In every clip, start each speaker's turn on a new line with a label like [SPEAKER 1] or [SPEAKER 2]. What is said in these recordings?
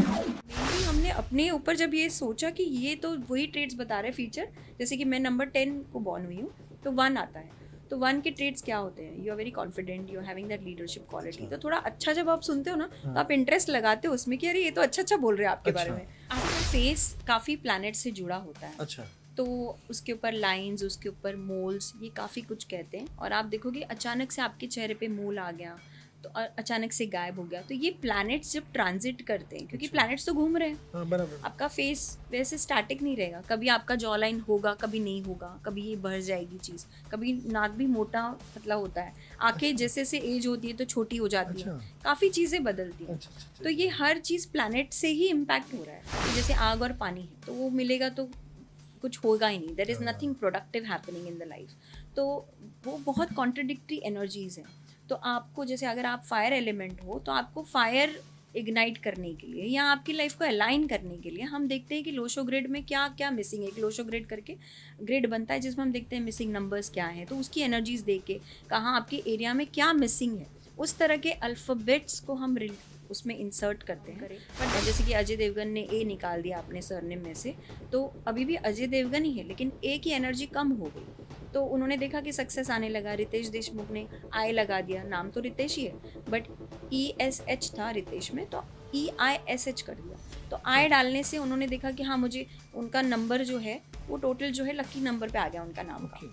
[SPEAKER 1] Mainly हमने अपने ऊपर जब ये सोचा कि ये तो वही ट्रेड्स बता रहे फीचर, जैसे कि मैं नंबर 10 को बॉर्न हुई हूँ, तो 1 आता है। तो 1 के ट्रेड्स क्या होते हैं? You are very confident, you are having that leadership quality. तो थोड़ा अच्छा जब आप सुनते हो ना, तो आप इंटरेस्ट लगाते हो उसमें कि अरे ये तो अच्छा अच्छा बोल रहे हैं आपके बारे में। आपका फेस काफ़ी प्लैनेट से जुड़ा होता है।
[SPEAKER 2] अच्छा।
[SPEAKER 1] तो उसके ऊपर लाइंस, उसके ऊपर मोल्स, ये काफ़ी कुछ कहते हैं। और आप देखोगे अचानक से आपके चेहरे पे मोल आ गया, तो अचानक से गायब हो गया। तो ये प्लैनेट्स जब ट्रांजिट करते हैं, क्योंकि प्लैनेट्स तो घूम रहे हैं,
[SPEAKER 2] हाँ, बराबर।
[SPEAKER 1] आपका फेस वैसे स्टैटिक नहीं रहेगा। कभी आपका जॉ लाइन होगा, कभी नहीं होगा, कभी ये बढ़ जाएगी चीज़, कभी नाक भी मोटा पतला होता है, आंखें जैसे जैसे एज होती है तो छोटी हो जाती है, काफ़ी चीज़ें बदलती हैं। तो ये हर चीज़ प्लैनेट से ही इम्पैक्ट हो रहा है। तो जैसे आग और पानी है, तो वो मिलेगा तो कुछ होगा ही नहीं, there is nothing productive happening in the life. तो वो बहुत कॉन्ट्रडिक्टरी एनर्जीज हैं। तो आपको जैसे अगर आप फायर एलिमेंट हो, तो आपको फायर इग्नाइट करने के लिए या आपकी लाइफ को अलाइन करने के लिए हम देखते हैं कि लोशो ग्रिड में क्या क्या मिसिंग है। एक लोशो ग्रिड करके ग्रिड बनता है जिसमें हम देखते हैं मिसिंग नंबर्स क्या हैं, तो उसकी एनर्जीज देख के कहाँ आपके एरिया में क्या मिसिंग है, उस तरह के अल्फ़ाबेट्स को हम उसमें इंसर्ट करते हैं। बट जैसे कि अजय देवगन ने ए निकाल दिया अपने सरनेम में से, तो अभी भी अजय देवगन ही है, लेकिन ए की एनर्जी कम हो गई। तो उन्होंने देखा कि सक्सेस आने लगा। रितेश देशमुख ने आई लगा दिया, नाम तो रितेश ही है, बट ESH था रितेश में, तो EISH कर दिया। तो आई डालने से उन्होंने देखा कि हाँ, मुझे उनका नंबर जो है वो टोटल जो है लकी नंबर पे आ गया उनका नाम का।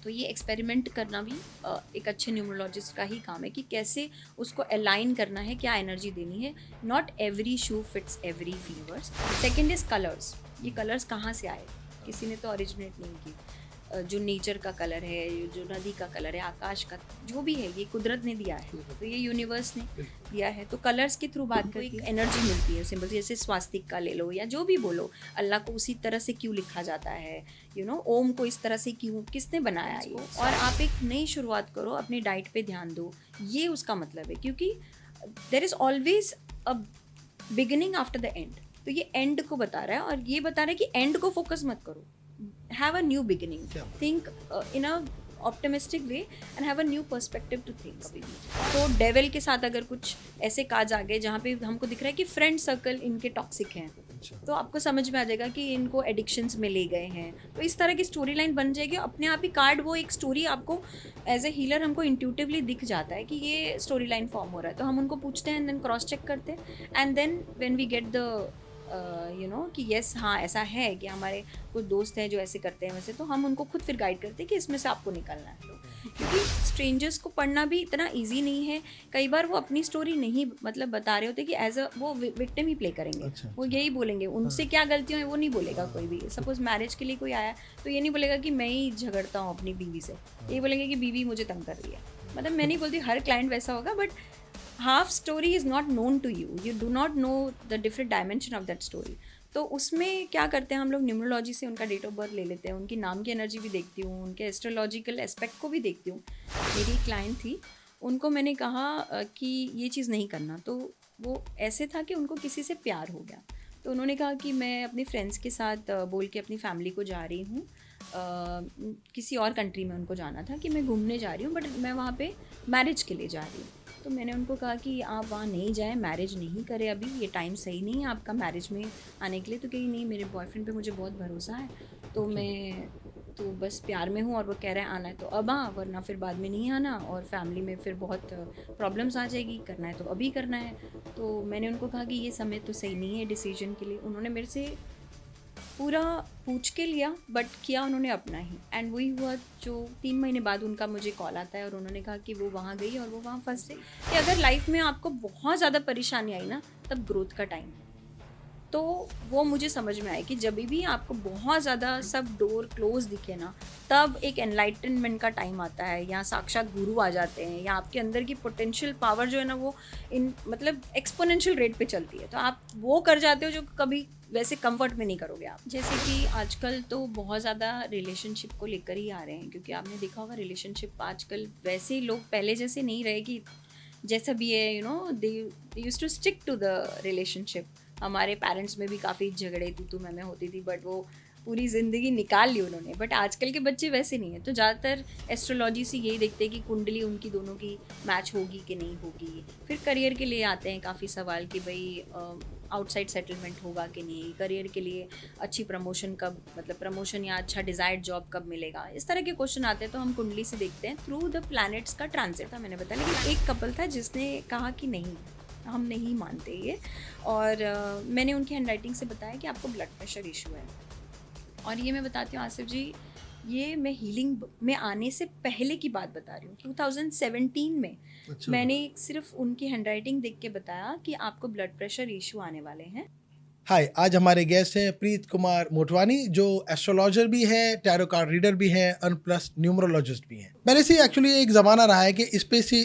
[SPEAKER 1] तो ये एक्सपेरिमेंट करना भी एक अच्छे न्यूमरोलॉजिस्ट का ही काम है कि कैसे उसको अलाइन करना है, क्या एनर्जी देनी है। Not every shoe fits every fevers. Second is colours. ये कलर्स कहाँ से आए? किसी ने तो ओरिजिनेट नहीं की। जो नेचर का कलर है, जो नदी का कलर है, आकाश का, जो भी है, ये कुदरत ने दिया है, तो ये यूनिवर्स ने दिया है। तो कलर्स के थ्रू बात करें, एक एनर्जी मिलती है सिंपल, जैसे स्वास्तिक का ले लो या जो भी बोलो, अल्लाह को उसी तरह से क्यों लिखा जाता है, ओम को इस तरह से क्यों, किसने बनाया ये। और आप एक नई शुरुआत करो, अपनी डाइट पे ध्यान दो, ये उसका मतलब है। क्योंकि there is always a beginning after the end. तो ये एंड को बता रहा है, और ये बता रहा है कि एंड को फोकस मत करो, have a new beginning, think in a optimistic way and have a new perspective to things। तो डेविल के साथ अगर कुछ ऐसे काज आ गए जहाँ पे हमको दिख रहा है कि फ्रेंड सर्कल इनके टॉक्सिक हैं, तो आपको समझ में आ जाएगा कि इनको एडिक्शंस में ले गए हैं। तो इस तरह की स्टोरी लाइन बन जाएगी अपने आप ही। कार्ड वो एक स्टोरी आपको एज ए हीलर हमको इंट्यूटिवली दिख जाता है कि ये स्टोरी लाइन फॉर्म हो रहा है, तो हम उनको पूछते हैं एंड देन क्रॉस चेक करते हैं, and then when we get the कि यस, हाँ ऐसा है कि हमारे कुछ दोस्त हैं जो ऐसे करते हैं वैसे, तो हम उनको खुद फिर गाइड करते हैं कि इसमें से आपको निकलना है। क्योंकि स्ट्रेंजर्स को पढ़ना भी इतना इजी नहीं है। कई बार वो अपनी स्टोरी नहीं मतलब बता रहे होते कि एज अ वो विक्टिम ही प्ले करेंगे। वो यही बोलेंगे, उनसे क्या गलतियाँ हैं वो नहीं बोलेगा कोई भी। सपोज मैरिज के लिए कोई आया तो ये नहीं बोलेगा कि मैं ही झगड़ता हूँ अपनी बीवी से, ये बोलेंगे कि बीवी मुझे तंग कर रही है। मतलब मैं नहीं बोलती हर क्लाइंट वैसा होगा, but half story is not known to you, you do not know the different dimension of that story। तो उसमें क्या करते हैं हम लोग, न्यूमरोलॉजी से उनका डेट ऑफ बर्थ ले लेते हैं, उनकी नाम की एनर्जी भी देखती हूँ, उनके एस्ट्रोलॉजिकल एस्पेक्ट को भी देखती हूँ। मेरी क्लाइंट थी, उनको मैंने कहा कि ये चीज़ नहीं करना, तो वो ऐसे था कि उनको किसी से प्यार हो गया। तो उन्होंने कहा कि मैं अपने फ्रेंड्स के साथ बोल के अपनी फैमिली को जा रही हूँ, किसी और कंट्री में उनको जाना था कि मैं घूमने जा रही हूँ, बट मैं वहाँ पे मैरिज के लिए जा रही हूँ। तो मैंने उनको कहा कि आप वहाँ नहीं जाएं, मैरिज नहीं करें अभी, ये टाइम सही नहीं है आपका मैरिज में आने के लिए। तो कही नहीं, मेरे बॉयफ्रेंड पे मुझे बहुत भरोसा है, तो मैं तो बस प्यार में हूँ और वो कह रहे हैं आना है तो अब हाँ, वरना फिर बाद में नहीं आना और फैमिली में फिर बहुत प्रॉब्लम्स आ जाएगी, करना है तो अभी करना है। तो मैंने उनको कहा कि ये समय तो सही नहीं है डिसीजन के लिए। उन्होंने मेरे से पूरा पूछ के लिया, बट किया उन्होंने अपना ही, एंड वही हुआ जो 3 महीने बाद उनका मुझे कॉल आता है और उन्होंने कहा कि वो वहाँ गई और वो वहाँ फंस गई। कि अगर लाइफ में आपको बहुत ज़्यादा परेशानी आई ना, तब ग्रोथ का टाइम है। तो वो मुझे समझ में आया कि जब भी आपको बहुत ज़्यादा सब डोर क्लोज दिखे ना, तब एक एनलाइटनमेंट का टाइम आता है, या साक्षात गुरु आ जाते हैं, या आपके अंदर की पोटेंशियल पावर जो है ना वो मतलब एक्सपोनेंशियल रेट पे चलती है। तो आप वो कर जाते हो जो कभी वैसे कंफर्ट में नहीं करोगे आप। जैसे कि आजकल तो बहुत ज़्यादा रिलेशनशिप को लेकर ही आ रहे हैं, क्योंकि आपने देखा होगा रिलेशनशिप आजकल वैसे ही लोग पहले जैसे नहीं रहे कि जैसा भी है, they used to stick to the relationship. हमारे पेरेंट्स में भी काफ़ी झगड़े तू मैं होती थी, बट वो पूरी ज़िंदगी निकाल ली उन्होंने। बट आजकल के बच्चे वैसे नहीं है, तो ज़्यादातर एस्ट्रोलॉजी से यही देखते हैं कि कुंडली उनकी दोनों की मैच होगी कि नहीं होगी। फिर करियर के लिए आते हैं काफ़ी सवाल कि भाई आउटसाइड सेटलमेंट होगा कि नहीं, करियर के लिए अच्छी प्रमोशन कब, मतलब प्रमोशन या अच्छा डिज़ायर्ड जॉब कब मिलेगा, इस तरह के क्वेश्चन आते हैं। तो हम कुंडली से देखते हैं थ्रू द प्लैनेट्स का ट्रांजिट था, मैंने बताया। लेकिन एक कपल था जिसने कहा कि नहीं, हम नहीं मानते ये। और मैंने उनकी हैंडराइटिंग से बताया कि आपको ब्लड प्रेशर इशू है। और ये मैं बताती हूँ आसिफ जी, ये मैं हीलिंग में आने से पहले की बात बता रही हूँ। 2017 में
[SPEAKER 2] अच्छा।
[SPEAKER 1] मैंने सिर्फ उनकी हैंडराइटिंग देख के बताया कि आपको ब्लड प्रेशर इशू आने वाले हैं।
[SPEAKER 2] हाय, आज हमारे गेस्ट हैं प्रीत कुमार मोटवानी, जो एस्ट्रोलॉजर भी है, टैरो कार्ड रीडर भी हैं और प्लस न्यूमरोलॉजिस्ट भी हैं। पहले से एक्चुअली एक ज़माना रहा है कि इस पे से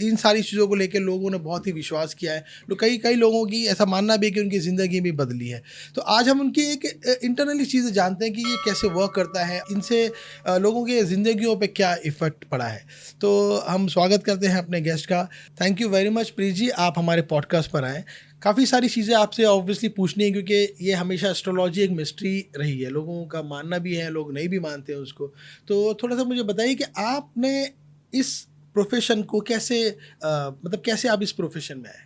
[SPEAKER 2] इन सारी चीज़ों को लेकर लोगों ने बहुत ही विश्वास किया है। तो कई लोगों की ऐसा मानना भी है कि उनकी ज़िंदगी भी बदली है। तो आज हम उनकी एक इंटरनली चीज़ें जानते हैं कि ये कैसे वर्क करता है, इनसे लोगों की ज़िंदगियों पर क्या इफ़ेक्ट पड़ा है। तो हम स्वागत करते हैं अपने गेस्ट का। थैंक यू वेरी मच प्रीत जी, आप हमारे पॉडकास्ट पर आए। काफ़ी सारी चीज़ें आपसे ऑब्वियसली पूछनी है, क्योंकि ये हमेशा एस्ट्रोलॉजी एक मिस्ट्री रही है, लोगों का मानना भी है, लोग नहीं भी मानते हैं उसको। तो थोड़ा सा मुझे बताइए कि आपने इस प्रोफेशन को कैसे मतलब कैसे आप इस प्रोफेशन में आए,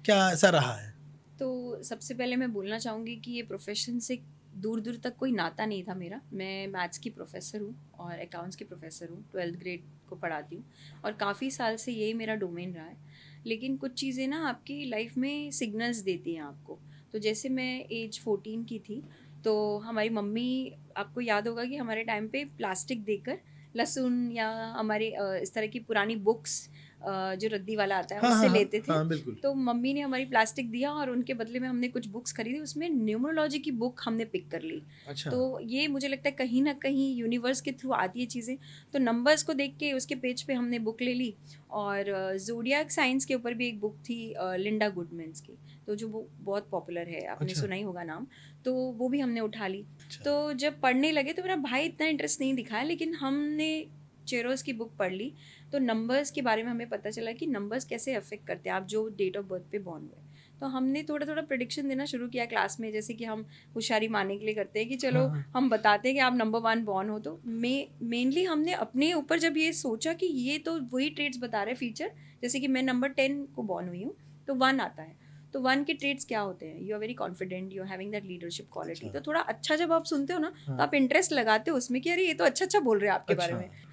[SPEAKER 2] क्या ऐसा रहा है?
[SPEAKER 1] तो सबसे पहले मैं बोलना चाहूँगी कि ये प्रोफेशन से दूर दूर तक कोई नाता नहीं था मेरा। मैं मैथ्स की प्रोफेसर हूँ और अकाउंट्स की प्रोफेसर हूँ, 12th ग्रेड को पढ़ाती हूँ और काफ़ी साल से यही मेरा डोमेन रहा है। लेकिन कुछ चीज़ें ना आपकी लाइफ में सिग्नल्स देती हैं आपको। तो जैसे मैं एज 14 की थी, तो हमारी मम्मी, आपको याद होगा कि हमारे टाइम पे प्लास्टिक देकर लहसुन या हमारे इस तरह की पुरानी बुक्स, जो रद्दी वाला आता है,
[SPEAKER 2] हाँ
[SPEAKER 1] उससे
[SPEAKER 2] हाँ हाँ
[SPEAKER 1] लेते थे।
[SPEAKER 2] हाँ, बिल्कुल।
[SPEAKER 1] तो मम्मी ने हमारी प्लास्टिक दिया और उनके बदले में हमने कुछ बुक्स खरीदी, उसमें न्यूमरोलॉजी की बुक हमने पिक कर ली।
[SPEAKER 2] अच्छा।
[SPEAKER 1] तो ये मुझे लगता है कहीं ना कहीं यूनिवर्स के थ्रू आती है चीज़ें। तो नंबर्स को देख के उसके पेज पे हमने बुक ले ली। और ज़ोडियाक साइंस के ऊपर भी एक बुक थी लिंडा गुडमैन्स की, तो जो वो बहुत पॉपुलर है, आपने
[SPEAKER 2] अच्छा।
[SPEAKER 1] सुना ही होगा नाम। तो वो भी हमने उठा ली।
[SPEAKER 2] अच्छा।
[SPEAKER 1] तो जब पढ़ने लगे तो मेरा भाई इतना इंटरेस्ट नहीं दिखाया, लेकिन हमने चेरोस की बुक पढ़ ली। तो नंबर्स के बारे में हमें पता चला कि नंबर्स कैसे अफेक्ट करते हैं आप जो डेट ऑफ बर्थ पे बॉर्न हुए। तो हमने थोड़ा थोड़ा प्रिडिक्शन देना शुरू किया क्लास में, जैसे कि हम होशियारी मारने के लिए करते हैं कि चलो
[SPEAKER 2] हाँ।
[SPEAKER 1] हम बताते हैं कि आप नंबर 1 बॉर्न हो। तो मेनली हमने अपने ऊपर जब ये सोचा कि ये तो वही ट्रेड्स बता रहे फीचर, जैसे कि मैं नंबर 10 को बॉर्न हुई हूँ, तो 1 आता है। तो 1 के ट्रेड्स क्या होते हैं? You are very confident, you are having that leadership quality. तो थोड़ा अच्छा जब आप सुनते हो ना, तो आप इंटरेस्ट लगाते हो उसमें कि अरे ये तो अच्छा अच्छा बोल रहे हैं आपके बारे
[SPEAKER 2] अच्छा।
[SPEAKER 1] में।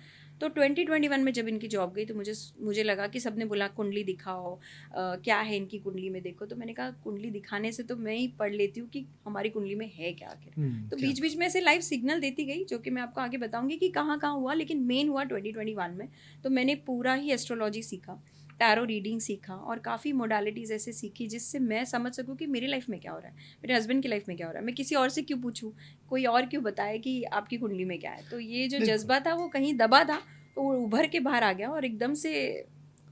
[SPEAKER 1] तो 2021 में जब इनकी जॉब गई तो मुझे लगा कि सबने बोला कुंडली दिखाओ, क्या है इनकी कुंडली में देखो। तो मैंने कहा कुंडली दिखाने से तो मैं ही पढ़ लेती हूँ कि हमारी कुंडली में है क्या आखिर। तो
[SPEAKER 2] क्या?
[SPEAKER 1] बीच बीच में ऐसे लाइव सिग्नल देती गई, जो कि मैं आपको आगे बताऊंगी कि कहाँ कहाँ हुआ। लेकिन मेन हुआ 2021 में। तो मैंने पूरा ही एस्ट्रोलॉजी सीखा, टैरो रीडिंग सीखा और काफ़ी मोडालिटीज़ ऐसे सीखी जिससे मैं समझ सकूँ कि मेरी लाइफ में क्या हो रहा है, मेरे हस्बैंड की लाइफ में क्या हो रहा है। मैं किसी और से क्यों पूछूँ, कोई और क्यों बताए कि आपकी कुंडली में क्या है। तो ये जो
[SPEAKER 2] बिल्कुल।
[SPEAKER 1] जज्बा था वो कहीं दबा था, तो वो उभर के बाहर आ गया और एकदम से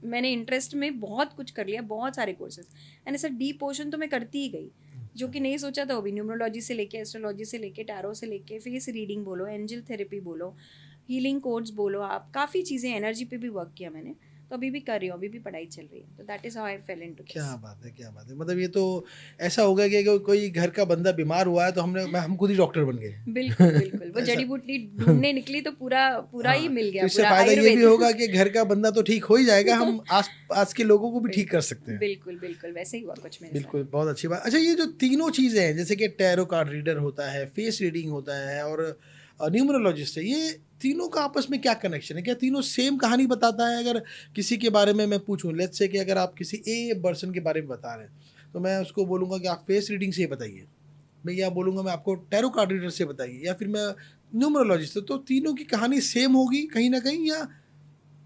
[SPEAKER 1] मैंने इंटरेस्ट में बहुत कुछ कर लिया, बहुत सारे कोर्सेज। एंड ऐसा डीप पोर्शन तो मैं करती ही गई, जो कि नहीं सोचा था वो भी। न्यूमरोलॉजी से लेके, एस्ट्रोलॉजी से लेके, टैरो से लेके, फेस रीडिंग बोलो, एंजल थेरेपी बोलो, हीलिंग कोड्स बोलो, आप काफ़ी चीज़ें, एनर्जी पे भी वर्क किया मैंने। तो अभी भी कर रही हूँ, अभी भी पढ़ाई चल रही है। तो that is how I fail into this.
[SPEAKER 2] क्या बात है, क्या बात है। मतलब ये तो ऐसा हो गया कि कोई घर का बंदा बीमार हुआ है तो हम खुद ही डॉक्टर बन गए।
[SPEAKER 1] बिल्कुल बिल्कुल, वो
[SPEAKER 2] ऐसा।
[SPEAKER 1] जड़ी बूटी ढूंढने निकली तो पूरा पूरा ही
[SPEAKER 2] हाँ,
[SPEAKER 1] मिल
[SPEAKER 2] तो
[SPEAKER 1] गया,
[SPEAKER 2] इससे
[SPEAKER 1] पूरा
[SPEAKER 2] फायदा ये भी
[SPEAKER 1] आयुर्वेद।
[SPEAKER 2] होगा कि घर का बंदा तो ठीक हो ही जाएगा, हम आस पास के लोगों को भी ठीक कर सकते हैं।
[SPEAKER 1] बिल्कुल बिल्कुल, वैसे ही हुआ कुछ मेरे साथ।
[SPEAKER 2] बिल्कुल, बहुत अच्छी बात। अच्छा, ये जो तीनों चीज़ें हैं, जैसे कि टैरो कार्ड रीडर होता है, फेस रीडिंग होता है और न्यूमरोलॉजिस्ट है, ये तीनों का आपस में क्या कनेक्शन है? क्या तीनों सेम कहानी बताता है? अगर किसी के बारे में मैं पूछूं, लेट्स से कि अगर आप किसी ए पर्सन के बारे में बता रहे हैं, तो मैं उसको बोलूँगा कि आप फेस रीडिंग से बताइए, मैं या बोलूँगा मैं आपको टैरो कार्ड रीडर से बताइए, या फिर मैं न्यूमरोलॉजिस्ट से। तो तीनों की कहानी सेम होगी कहीं ना कहीं, या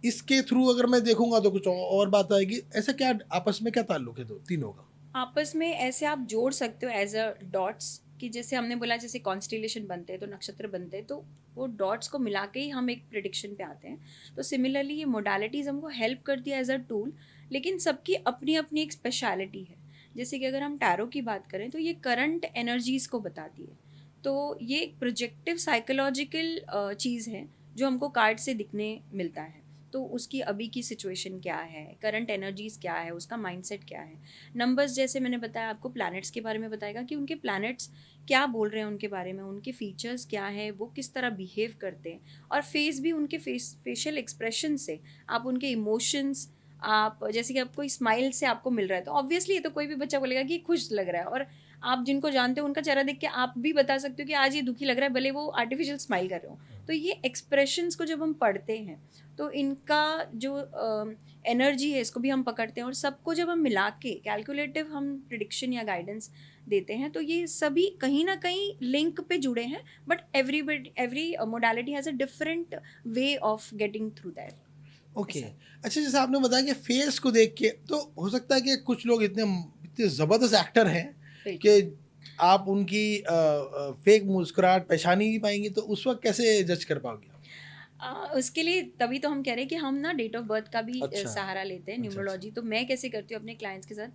[SPEAKER 2] इसके थ्रू अगर मैं देखूंगा तो कुछ और बात आएगी? ऐसा क्या आपस में क्या ताल्लुक है दो तीनों का?
[SPEAKER 1] आपस में ऐसे आप जोड़ सकते हो एज अ डॉट्स, कि जैसे हमने बोला जैसे कॉन्स्टिलेशन बनते हैं तो नक्षत्र बनते हैं, तो वो डॉट्स को मिला के ही हम एक प्रिडिक्शन पे आते हैं। तो सिमिलरली ये मोडालिटीज़ हमको हेल्प करती है एज अ टूल, लेकिन सबकी अपनी अपनी एक स्पेशलिटी है। जैसे कि अगर हम टैरो की बात करें तो ये करंट एनर्जीज़ को बताती है। तो ये एक प्रोजेक्टिव साइकोलॉजिकल चीज़ है जो हमको कार्ड से दिखने मिलता है। तो उसकी अभी की सिचुएशन क्या है, करंट एनर्जीज क्या है, उसका माइंडसेट क्या है। नंबर्स जैसे मैंने बताया आपको, प्लैनेट्स के बारे में बताएगा कि उनके प्लैनेट्स क्या बोल रहे हैं उनके बारे में, उनके फीचर्स क्या है, वो किस तरह बिहेव करते हैं। और फेस भी उनके फेशियल एक्सप्रेशन से आप उनके इमोशंस, आप जैसे कि आपको स्माइल से आपको मिल रहा है तो ऑब्वियसली ये तो कोई भी बच्चा बोलेगा कि खुश लग रहा है, और आप जिनको जानते हो उनका चेहरा देख के आप भी बता सकते हो कि आज ये दुखी लग रहा है, भले वो आर्टिफिशियल स्माइल कर रहे हो। तो ये एक्सप्रेशंस को जब हम पढ़ते हैं तो इनका जो एनर्जी है इसको भी हम पकड़ते हैं, और सबको जब हम मिला के कैलकुलेटिव हम प्रिडिक्शन या गाइडेंस देते हैं तो ये सभी कहीं ना कहीं लिंक पे जुड़े हैं, but every modality has a different way of getting through that.
[SPEAKER 2] Okay अच्छा, जैसे आपने बताया कि फेस को देख के तो हो सकता है कि कुछ लोग इतने इतने ज़बरदस्त एक्टर हैं कि आप उनकी फेक मुस्कुराहट पहचान ही नहीं पाएंगे, तो उस वक्त कैसे जज कर पाओगे?
[SPEAKER 1] उसके लिए तभी तो हम कह रहे हैं कि हम ना डेट ऑफ बर्थ का भी
[SPEAKER 2] अच्छा,
[SPEAKER 1] सहारा लेते हैं,
[SPEAKER 2] अच्छा,
[SPEAKER 1] न्यूमरोलॉजी। तो मैं कैसे करती हूँ अपने क्लाइंट्स के साथ,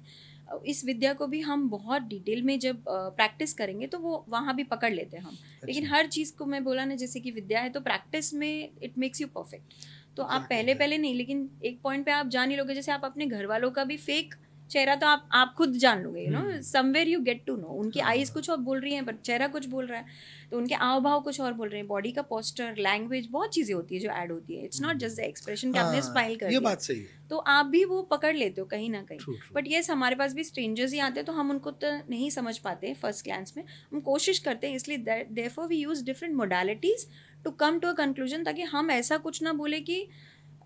[SPEAKER 1] इस विद्या को भी हम बहुत डिटेल में जब प्रैक्टिस करेंगे तो वो वहाँ भी पकड़ लेते हैं हम। लेकिन
[SPEAKER 2] अच्छा,
[SPEAKER 1] हर चीज़ को मैं बोला ना, जैसे कि विद्या है तो प्रैक्टिस में इट मेक्स यू परफेक्ट। तो आप
[SPEAKER 2] एग्जैक्टली
[SPEAKER 1] पहले पहले नहीं, लेकिन एक पॉइंट पे आप जान ही लोगे। जैसे आप अपने घर वालों का भी फेक चेहरा तो आप खुद जान लोगे, you know, somewhere you get to know. उनकी आईज कुछ और बोल रही हैं पर चेहरा कुछ बोल रहा है, तो उनके आव भाव कुछ और बोल रहे हैं, बॉडी का पोस्चर, लैंग्वेज, बहुत चीज़ें होती है जो ऐड होती है। It's not just the expression कि आपने स्माइल कर
[SPEAKER 2] ये
[SPEAKER 1] दिया
[SPEAKER 2] बात सही है।
[SPEAKER 1] तो आप भी वो पकड़ लेते हो कहीं ना कहीं।
[SPEAKER 2] True true.
[SPEAKER 1] बट येस, हमारे पास भी स्ट्रेंजर्स ही आते हैं तो हम उनको तो नहीं समझ पाते फर्स्ट ग्लैंस में। हम कोशिश करते हैं, इसलिए therefore we use different modalities to come to a conclusion, ताकि हम ऐसा कुछ ना बोले कि,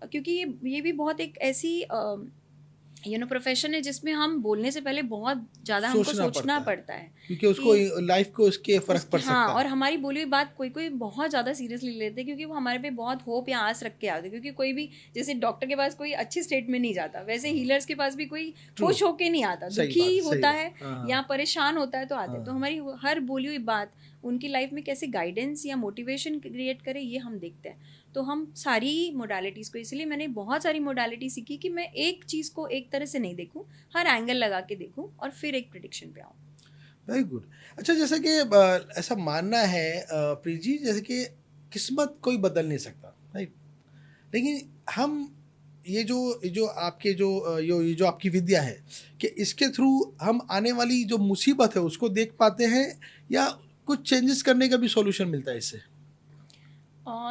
[SPEAKER 1] क्योंकि ये भी बहुत एक ऐसी प्रोफेशन है जिसमें हम बोलने से पहले बहुत ज़्यादा हमको सोचना पड़ता है
[SPEAKER 2] क्योंकि उसको
[SPEAKER 1] कि
[SPEAKER 2] लाइफ को उसके फर्क पड़
[SPEAKER 1] हाँ,
[SPEAKER 2] सकता
[SPEAKER 1] और
[SPEAKER 2] है।
[SPEAKER 1] हमारी बोली हुई बात कोई कोई बहुत ज़्यादा सीरियसली लेते हैं, क्योंकि वो हमारे पे बहुत होप या आस रख के आते हैं। क्योंकि कोई भी, जैसे डॉक्टर के पास कोई अच्छी स्टेट में नहीं जाता, वैसे हीलर्स के पास भी कोई
[SPEAKER 2] True.
[SPEAKER 1] खुश होके नहीं आता,
[SPEAKER 2] सही
[SPEAKER 1] दुखी
[SPEAKER 2] सही
[SPEAKER 1] होता
[SPEAKER 2] बात।
[SPEAKER 1] है
[SPEAKER 2] हाँ,
[SPEAKER 1] या परेशान होता है तो आते हैं। तो
[SPEAKER 2] हाँ।
[SPEAKER 1] हमारी हर बोली हुई बात उनकी लाइफ में कैसे गाइडेंस या मोटिवेशन क्रिएट करे, ये हम देखते हैं। तो हम सारी मोडालिटीज़ को, इसलिए मैंने बहुत सारी मोडालिटी सीखी कि मैं एक चीज़ को एक तरह से नहीं देखूं, हर एंगल लगा के देखूं और फिर एक प्रिडिक्शन पे आऊँ।
[SPEAKER 2] Very good. अच्छा, जैसे कि ऐसा मानना है प्रीत जी, जैसे कि किस्मत कोई बदल नहीं सकता, राइट? लेकिन हम ये जो आपके ये जो आपकी विद्या है कि इसके थ्रू हम आने वाली जो मुसीबत है उसको देख पाते हैं, या कुछ चेंजेस करने का भी सॉल्यूशन मिलता है इससे?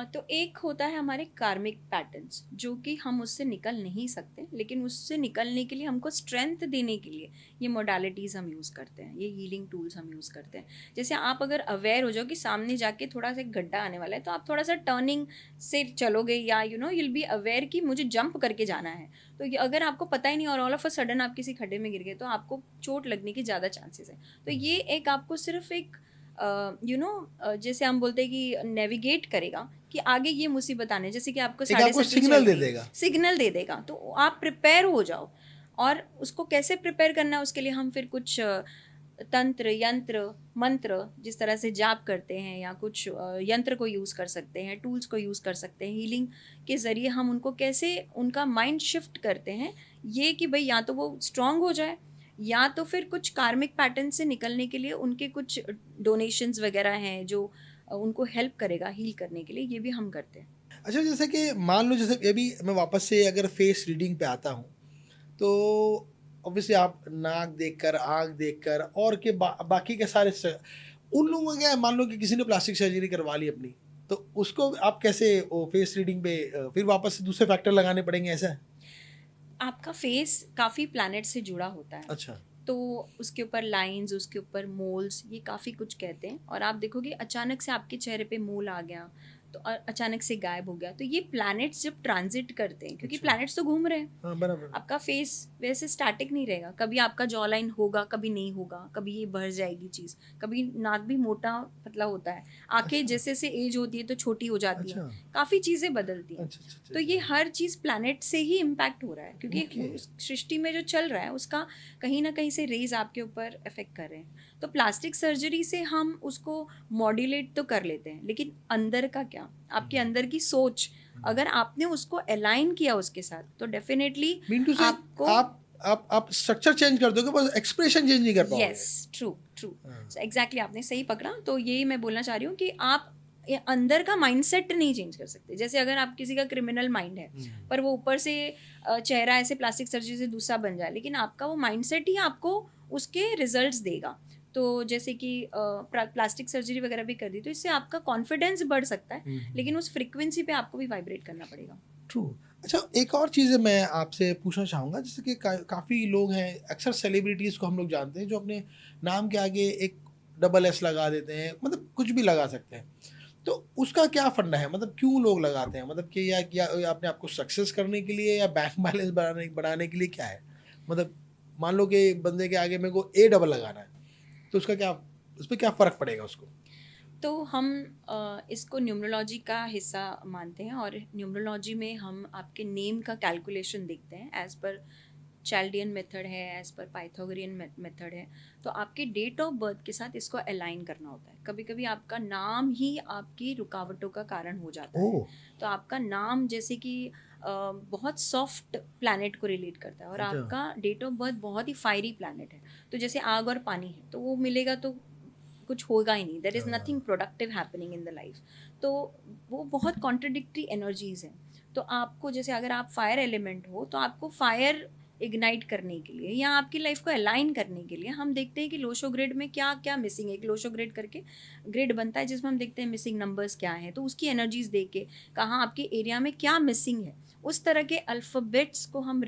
[SPEAKER 1] तो एक होता है हमारे कार्मिक पैटर्न्स, जो कि हम उससे निकल नहीं सकते, लेकिन उससे निकलने के लिए हमको स्ट्रेंथ देने के लिए ये मोडालिटीज़ हम यूज़ करते हैं, ये हीलिंग टूल्स हम यूज़ करते हैं। जैसे आप अगर अवेयर हो जाओ कि सामने जाके थोड़ा सा एक गड्ढा आने वाला है, तो आप थोड़ा सा टर्निंग से चलोगे, या यूल बी अवेयर कि मुझे जंप करके जाना है। तो अगर आपको पता ही नहीं और ऑल ऑफ अ सडन आप किसी खड्डे में गिर गए तो आपको चोट लगने की ज़्यादा चांसेस है। तो ये एक आपको सिर्फ एक जैसे हम बोलते हैं कि नेविगेट करेगा कि आगे ये मुसीबत आने, जैसे कि आपको
[SPEAKER 2] आपको सिग्नल दे देगा।
[SPEAKER 1] सिग्नल दे देगा, तो आप प्रिपेयर हो जाओ। और उसको कैसे प्रिपेयर करना है उसके लिए हम फिर कुछ तंत्र, यंत्र, मंत्र, जिस तरह से जाप करते हैं, या कुछ यंत्र को यूज़ कर सकते हैं, टूल्स को यूज़ कर सकते हैं। हीलिंग के ज़रिए हम उनको कैसे उनका माइंड शिफ्ट करते हैं, ये कि भाई या तो वो स्ट्रांग हो जाए, या तो फिर कुछ कार्मिक पैटर्न से निकलने के लिए उनके कुछ डोनेशंस वगैरह हैं जो उनको हेल्प करेगा हील करने के लिए, ये भी हम करते हैं।
[SPEAKER 2] अच्छा, जैसे कि मान लो, जैसे अभी मैं वापस से अगर फेस रीडिंग पे आता हूँ, तो ऑब्वियसली आप नाक देखकर, आँख देखकर और बाकी के सारे उन लोगों का क्या है, मान लो कि किसी ने प्लास्टिक सर्जरी करवा ली अपनी, तो उसको आप कैसे वो फेस रीडिंग पे फिर वापस से दूसरे फैक्टर लगाने पड़ेंगे, ऐसा है?
[SPEAKER 1] आपका फेस काफ़ी प्लैनेट से जुड़ा होता है,
[SPEAKER 2] अच्छा,
[SPEAKER 1] तो उसके ऊपर लाइंस, उसके ऊपर मोल्स, ये काफ़ी कुछ कहते हैं। और आप देखोगे अचानक से आपके चेहरे पे मोल आ गया तो अचानक से गायब हो गया, तो ये प्लैनेट्स जब ट्रांजिट करते हैं, क्योंकि
[SPEAKER 2] अच्छा।
[SPEAKER 1] प्लैनेट्स तो घूम रहे हैं,
[SPEAKER 2] हाँ, बराबर।
[SPEAKER 1] आपका फेस वैसे स्टैटिक नहीं रहेगा। कभी आपका जॉ लाइन होगा, कभी नहीं होगा, कभी ये बढ़ जाएगी चीज़, कभी नाक भी मोटा पतला होता है, आंखें
[SPEAKER 2] अच्छा।
[SPEAKER 1] जैसे जैसे एज होती है तो छोटी हो जाती है,
[SPEAKER 2] अच्छा।
[SPEAKER 1] काफ़ी चीज़ें बदलती हैं।
[SPEAKER 2] अच्छा, अच्छा, अच्छा,
[SPEAKER 1] तो ये हर चीज़ प्लैनेट से ही इम्पैक्ट हो रहा है, क्योंकि
[SPEAKER 2] Okay.
[SPEAKER 1] उस सृष्टि में जो चल रहा है उसका कहीं ना कहीं से रेज आपके ऊपर इफेक्ट कर रहे हैं। तो प्लास्टिक सर्जरी से हम उसको मॉड्यूलेट तो कर लेते हैं, लेकिन अंदर का क्या, आपके अंदर की सोच, अगर आपने उसको अलाइन किया उसके साथ, तो डेफिनेटली
[SPEAKER 2] मीन टू से
[SPEAKER 1] आपको
[SPEAKER 2] आप स्ट्रक्चर चेंज कर दोगे, बस एक्सप्रेशन चेंज नहीं कर पाओगे।
[SPEAKER 1] यस, ट्रू ट्रू,
[SPEAKER 2] हाँ।
[SPEAKER 1] एग्जैक्टली आपने सही पकड़ा। तो यही मैं बोलना चाह रही हूँ कि आप ये अंदर का माइंडसेट नहीं चेंज कर सकते। जैसे अगर आप किसी का क्रिमिनल माइंड है पर वो ऊपर से चेहरा ऐसे प्लास्टिक सर्जरी से दूसरा बन जाए, लेकिन आपका वो माइंडसेट ही आपको उसके रिजल्ट्स देगा। तो जैसे कि प्लास्टिक सर्जरी वगैरह भी कर दी तो इससे आपका कॉन्फिडेंस बढ़ सकता है, लेकिन उस फ्रीक्वेंसी पे आपको भी वाइब्रेट करना पड़ेगा।
[SPEAKER 2] ट्रू। अच्छा, एक और चीज़ मैं आपसे पूछना चाहूँगा, जैसे कि काफ़ी लोग हैं, अक्सर सेलिब्रिटीज़ को हम लोग जानते हैं जो अपने नाम के आगे एक डबल एस लगा देते हैं, मतलब कुछ भी लगा सकते हैं। तो उसका क्या फंडा है, मतलब क्यों लोग लगाते हैं, मतलब कि या अपने आप को सक्सेस करने के लिए या बैंक बैलेंस बढ़ाने के लिए, क्या है? मतलब मान लो कि बंदे के आगे मेरे को ए डबल लगाना है, तो उसका क्या, उस पर क्या फ़र्क पड़ेगा उसको?
[SPEAKER 1] तो हम इसको न्यूमरोलॉजी का हिस्सा मानते हैं, और न्यूमरोलॉजी में हम आपके नेम का कैलकुलेशन देखते हैं एज़ पर चाल्डियन मेथड है, एज़ पर पाइथागोरियन मेथड है। तो आपके डेट ऑफ बर्थ के साथ इसको अलाइन करना होता है। कभी कभी आपका नाम ही आपकी रुकावटों का कारण हो जाता है।
[SPEAKER 2] ओह,
[SPEAKER 1] तो आपका नाम जैसे कि बहुत सॉफ्ट प्लैनेट को रिलेट करता है, और
[SPEAKER 2] अच्छा।
[SPEAKER 1] आपका डेट ऑफ बर्थ बहुत ही फायरी प्लैनेट है। तो जैसे आग और पानी है, तो वो मिलेगा तो कुछ होगा ही नहीं, there is nothing productive happening in the life. तो वो बहुत कॉन्ट्रडिक्टरी एनर्जीज हैं। तो आपको जैसे अगर आप फायर एलिमेंट हो तो आपको फायर इग्नाइट करने के लिए या आपकी लाइफ को अलाइन करने के लिए हम देखते हैं कि लोशो ग्रिड में क्या क्या मिसिंग है। एक लोशो ग्रिड करके ग्रिड बनता है जिसमें हम देखते हैं मिसिंग नंबर्स क्या हैं, तो उसकी एनर्जीज देख के कहाँ आपके एरिया में क्या मिसिंग है, उस तरह के अल्फ़ाबेट्स को हम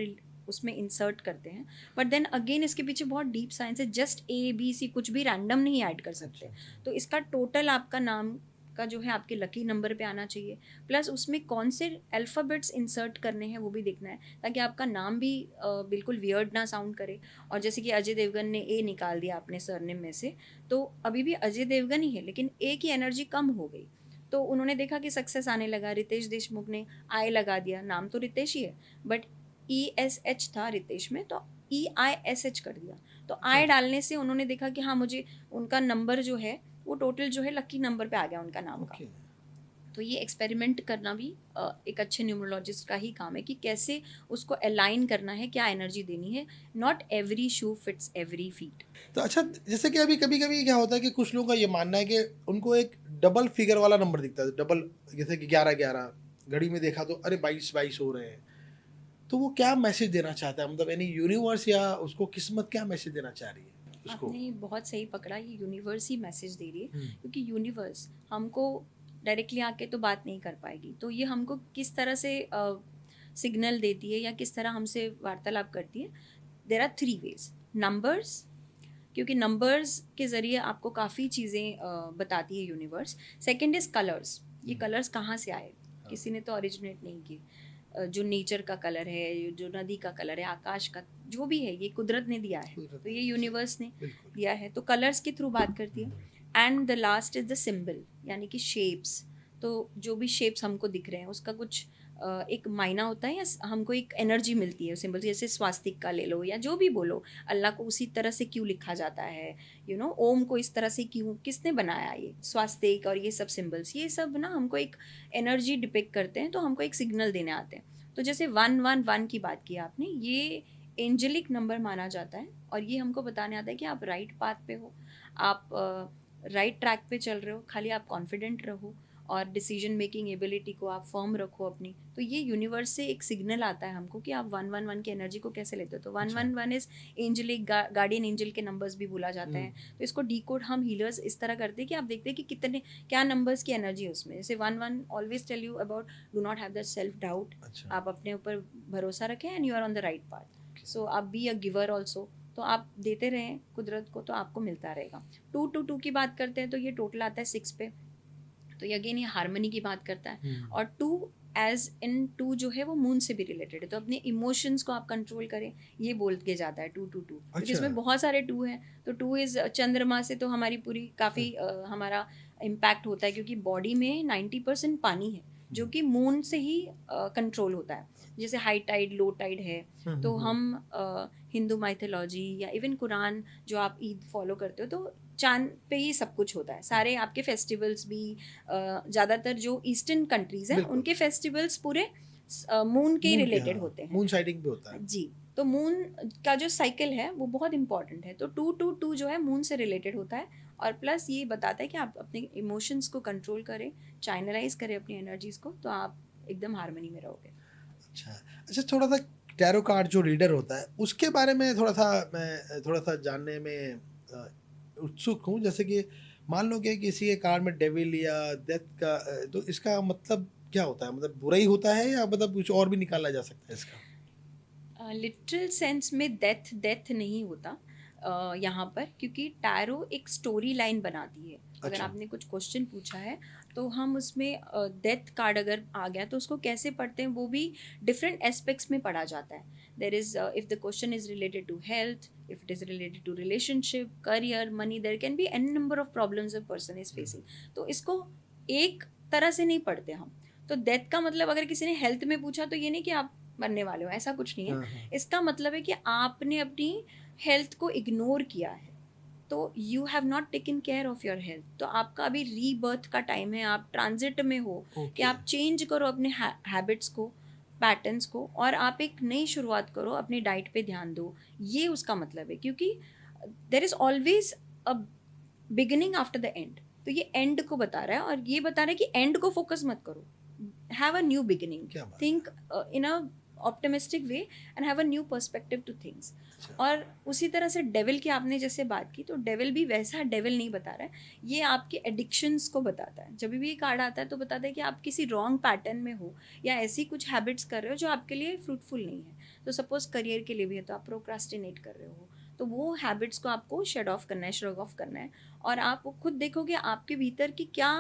[SPEAKER 1] उसमें इंसर्ट करते हैं। बट देन अगेन इसके पीछे बहुत डीप साइंस है, जस्ट ए बी सी कुछ भी रैंडम नहीं ऐड कर सकते। तो इसका टोटल आपका नाम का जो है आपके लकी नंबर पे आना चाहिए, प्लस उसमें कौन से अल्फ़ाबेट्स इंसर्ट करने हैं वो भी देखना है, ताकि आपका नाम भी बिल्कुल वियर्ड ना साउंड करे। और जैसे कि अजय देवगन ने ए निकाल दिया अपने सरनेम में से, तो अभी भी अजय देवगन ही है लेकिन ए की एनर्जी कम हो गई, तो उन्होंने देखा कि सक्सेस आने लगा। रितेश देशमुख ने आई लगा दिया, नाम तो रितेश ही है बट ESH था रितेश में, तो EISH कर दिया। तो आई डालने से उन्होंने देखा कि हाँ मुझे उनका नंबर जो है वो टोटल जो है लकी नंबर पे आ गया उनका नाम का। तो ये एक्सपेरिमेंट करना भी एक अच्छे न्यूमरोलॉजिस्ट का ही काम है कि कैसे उसको अलाइन करना है, क्या एनर्जी देनी है। Not every shoe fits every feet.
[SPEAKER 2] तो अच्छा, जैसे कि अभी कभी कभी क्या होता है कि कुछ लोगों का ये मानना है कि उनको एक डबल फिगर वाला नंबर दिखता है, डबल, जैसे कि 11-11 घड़ी में देखा तो अरे 22-22 हो रहे हैं, तो वो क्या मैसेज देना चाहता है, मतलब यानी यूनिवर्स या उसको किस्मत क्या मैसेज देना चाह रही है उसको?
[SPEAKER 1] आपने बहुत सही पकड़ा, ये यूनिवर्स ही मैसेज दे रही है, क्योंकि यूनिवर्स हमको डायरेक्टली आके तो बात नहीं कर पाएगी। तो ये हमको किस तरह से सिग्नल देती है या किस तरह हमसे वार्तालाप करती है। There are 3 ways. नंबर्स, क्योंकि नंबर्स के ज़रिए आपको काफ़ी चीज़ें बताती है यूनिवर्स। सेकंड इज़ कलर्स, ये कलर्स कहाँ से आए, किसी ने तो ओरिजिनेट नहीं किए। जो नेचर का कलर है, जो नदी का कलर है, आकाश का जो भी है, ये कुदरत ने दिया है, तो ये यूनिवर्स ने दिया है, तो कलर्स के थ्रू बात करती है। And the last is the symbol, यानी कि शेप्स। तो जो भी शेप्स हमको दिख रहे हैं उसका कुछ एक मायना होता है या हमको एक एनर्जी मिलती है सिंबल। जैसे स्वास्तिक का ले लो या जो भी बोलो, अल्लाह को उसी तरह से क्यों लिखा जाता है, ओम को इस तरह से क्यों, किसने बनाया ये स्वास्तिक और ये सब सिंबल्स, ये सब ना हमको एक एनर्जी डिपिक्ट करते हैं, तो हमको एक सिग्नल देने आते हैं। तो जैसे 111 की बात की आपने, ये एंजेलिक नंबर माना जाता है, और ये हमको बताने आता है कि आप राइट पाथ पे हो, आप राइट ट्रैक पे चल रहे हो, खाली आप कॉन्फिडेंट रहो और डिसीजन मेकिंग एबिलिटी को आप फर्म रखो अपनी। तो ये यूनिवर्स से एक सिग्नल आता है हमको कि आप 111 की एनर्जी को कैसे लेते हो। तो 111 इज एंजलिक, गार्डियन एंजल के नंबर्स भी बोला जाता है। तो इसको डीकोड हम हीलर्स इस तरह करते हैं कि आप देखते हैं कि कितने क्या नंबर्स की एनर्जी है उसमें। जैसे 11 always tell you about do not have that self doubt, आप अपने ऊपर भरोसा रखें and you are on the right path. So आप बी अ गिवर ऑल्सो, तो आप देते रहें कुदरत को तो आपको मिलता रहेगा। 2 की बात करते हैं तो ये टोटल आता है 6 पे, तो ये अगेन ये हार्मनी की बात करता है। और 2 एज इन 2 जो है वो मून से भी रिलेटेड है, तो अपने इमोशंस को आप कंट्रोल करें, ये बोल के जाता है 2 क्योंकि इसमें बहुत सारे 2 हैं। तो 2 इज़ चंद्रमा से तो हमारी पूरी काफ़ी हमारा इम्पैक्ट होता है, क्योंकि बॉडी में 90% पानी है जो कि मून से ही कंट्रोल होता है। जैसे हाई टाइड लो टाइड है, तो हम हिंदू माइथोलॉजी या इवन कुरान जो आप ईद फॉलो करते हो, तो चांद पे ही सब कुछ होता है। सारे आपके फेस्टिवल्स भी ज़्यादातर जो ईस्टर्न कंट्रीज़ हैं उनके फेस्टिवल्स पूरे मून के रिलेटेड होते हैं।
[SPEAKER 2] मून साइडिंग भी होता है
[SPEAKER 1] जी, तो मून का जो साइकिल है वो बहुत इंपॉर्टेंट है। तो 222 जो है मून से रिलेटेड होता है, और प्लस ये बताता है कि आप अपने इमोशंस को कंट्रोल करें, चैनलाइज करें अपनी एनर्जीज को, तो आप एकदम हार्मनी में रहोगे।
[SPEAKER 2] अच्छा, थोड़ा सा टैरो कार्ड जो रीडर होता है उसके बारे में मैं थोड़ा सा जानने में उत्सुक हूँ। जैसे कि मान लो कि किसी के कार्ड में डेविल या डेथ का तो इसका मतलब क्या होता है? मतलब बुरा ही होता है या मतलब कुछ और भी निकाला जा सकता है इसका?
[SPEAKER 1] लिटरल सेंस में डेथ नहीं होता यहाँ पर, क्योंकि टैरो एक स्टोरी लाइन बनाती है। अगर
[SPEAKER 2] अच्छा।
[SPEAKER 1] आपने कुछ क्वेश्चन पूछा है तो हम उसमें डेथ कार्ड अगर आ गया तो उसको कैसे पढ़ते हैं वो भी डिफरेंट एस्पेक्ट्स में पढ़ा जाता है। There is, if the question is related to health, if it is related to relationship, career, money, there can be an number of problems a person is facing. तो इसको एक तरह से नहीं पढ़ते हम। तो डेथ का मतलब अगर किसी ने हेल्थ में पूछा तो ये नहीं कि आप मरने वाले हो, ऐसा कुछ नहीं है।
[SPEAKER 2] हाँ।
[SPEAKER 1] इसका मतलब है कि आपने अपनी हेल्थ को इग्नोर किया है, तो you have not taken care of your health. तो आपका अभी रीबर्थ का टाइम है, आप ट्रांजिट में हो कि
[SPEAKER 2] ओके।
[SPEAKER 1] आप चेंज करो अपने हैबिट्स को, पैटर्न्स को, और आप एक नई शुरुआत करो, अपनी डाइट पे ध्यान दो। ये उसका मतलब है, क्योंकि there is always a beginning after the end. तो ये एंड को बता रहा है, और ये बता रहा है कि एंड को फोकस मत करो, हैव अ न्यू बिगिनिंग,
[SPEAKER 2] क्या बात
[SPEAKER 1] think in a optimistic way and have a new perspective two things.
[SPEAKER 2] अच्छा।
[SPEAKER 1] और उसी तरह से डेविल की आपने जैसे बात की, तो डेविल भी वैसा डेविल नहीं बता रहा है, ये आपके एडिक्शंस को बताता है। जब भी ये कार्ड आता है तो बताता है कि आप किसी रॉन्ग पैटर्न में हो, या ऐसी कुछ हैबिट्स कर रहे हो जो आपके लिए फ्रूटफुल नहीं है। तो सपोज करियर के लिए भी है, तो आप प्रोक्रास्टिनेट कर रहे हो, तो वो हैबिट्स को आपको शेड ऑफ करना है, श्रग ऑफ करना है। और आप खुद देखोगे आपके भीतर की क्या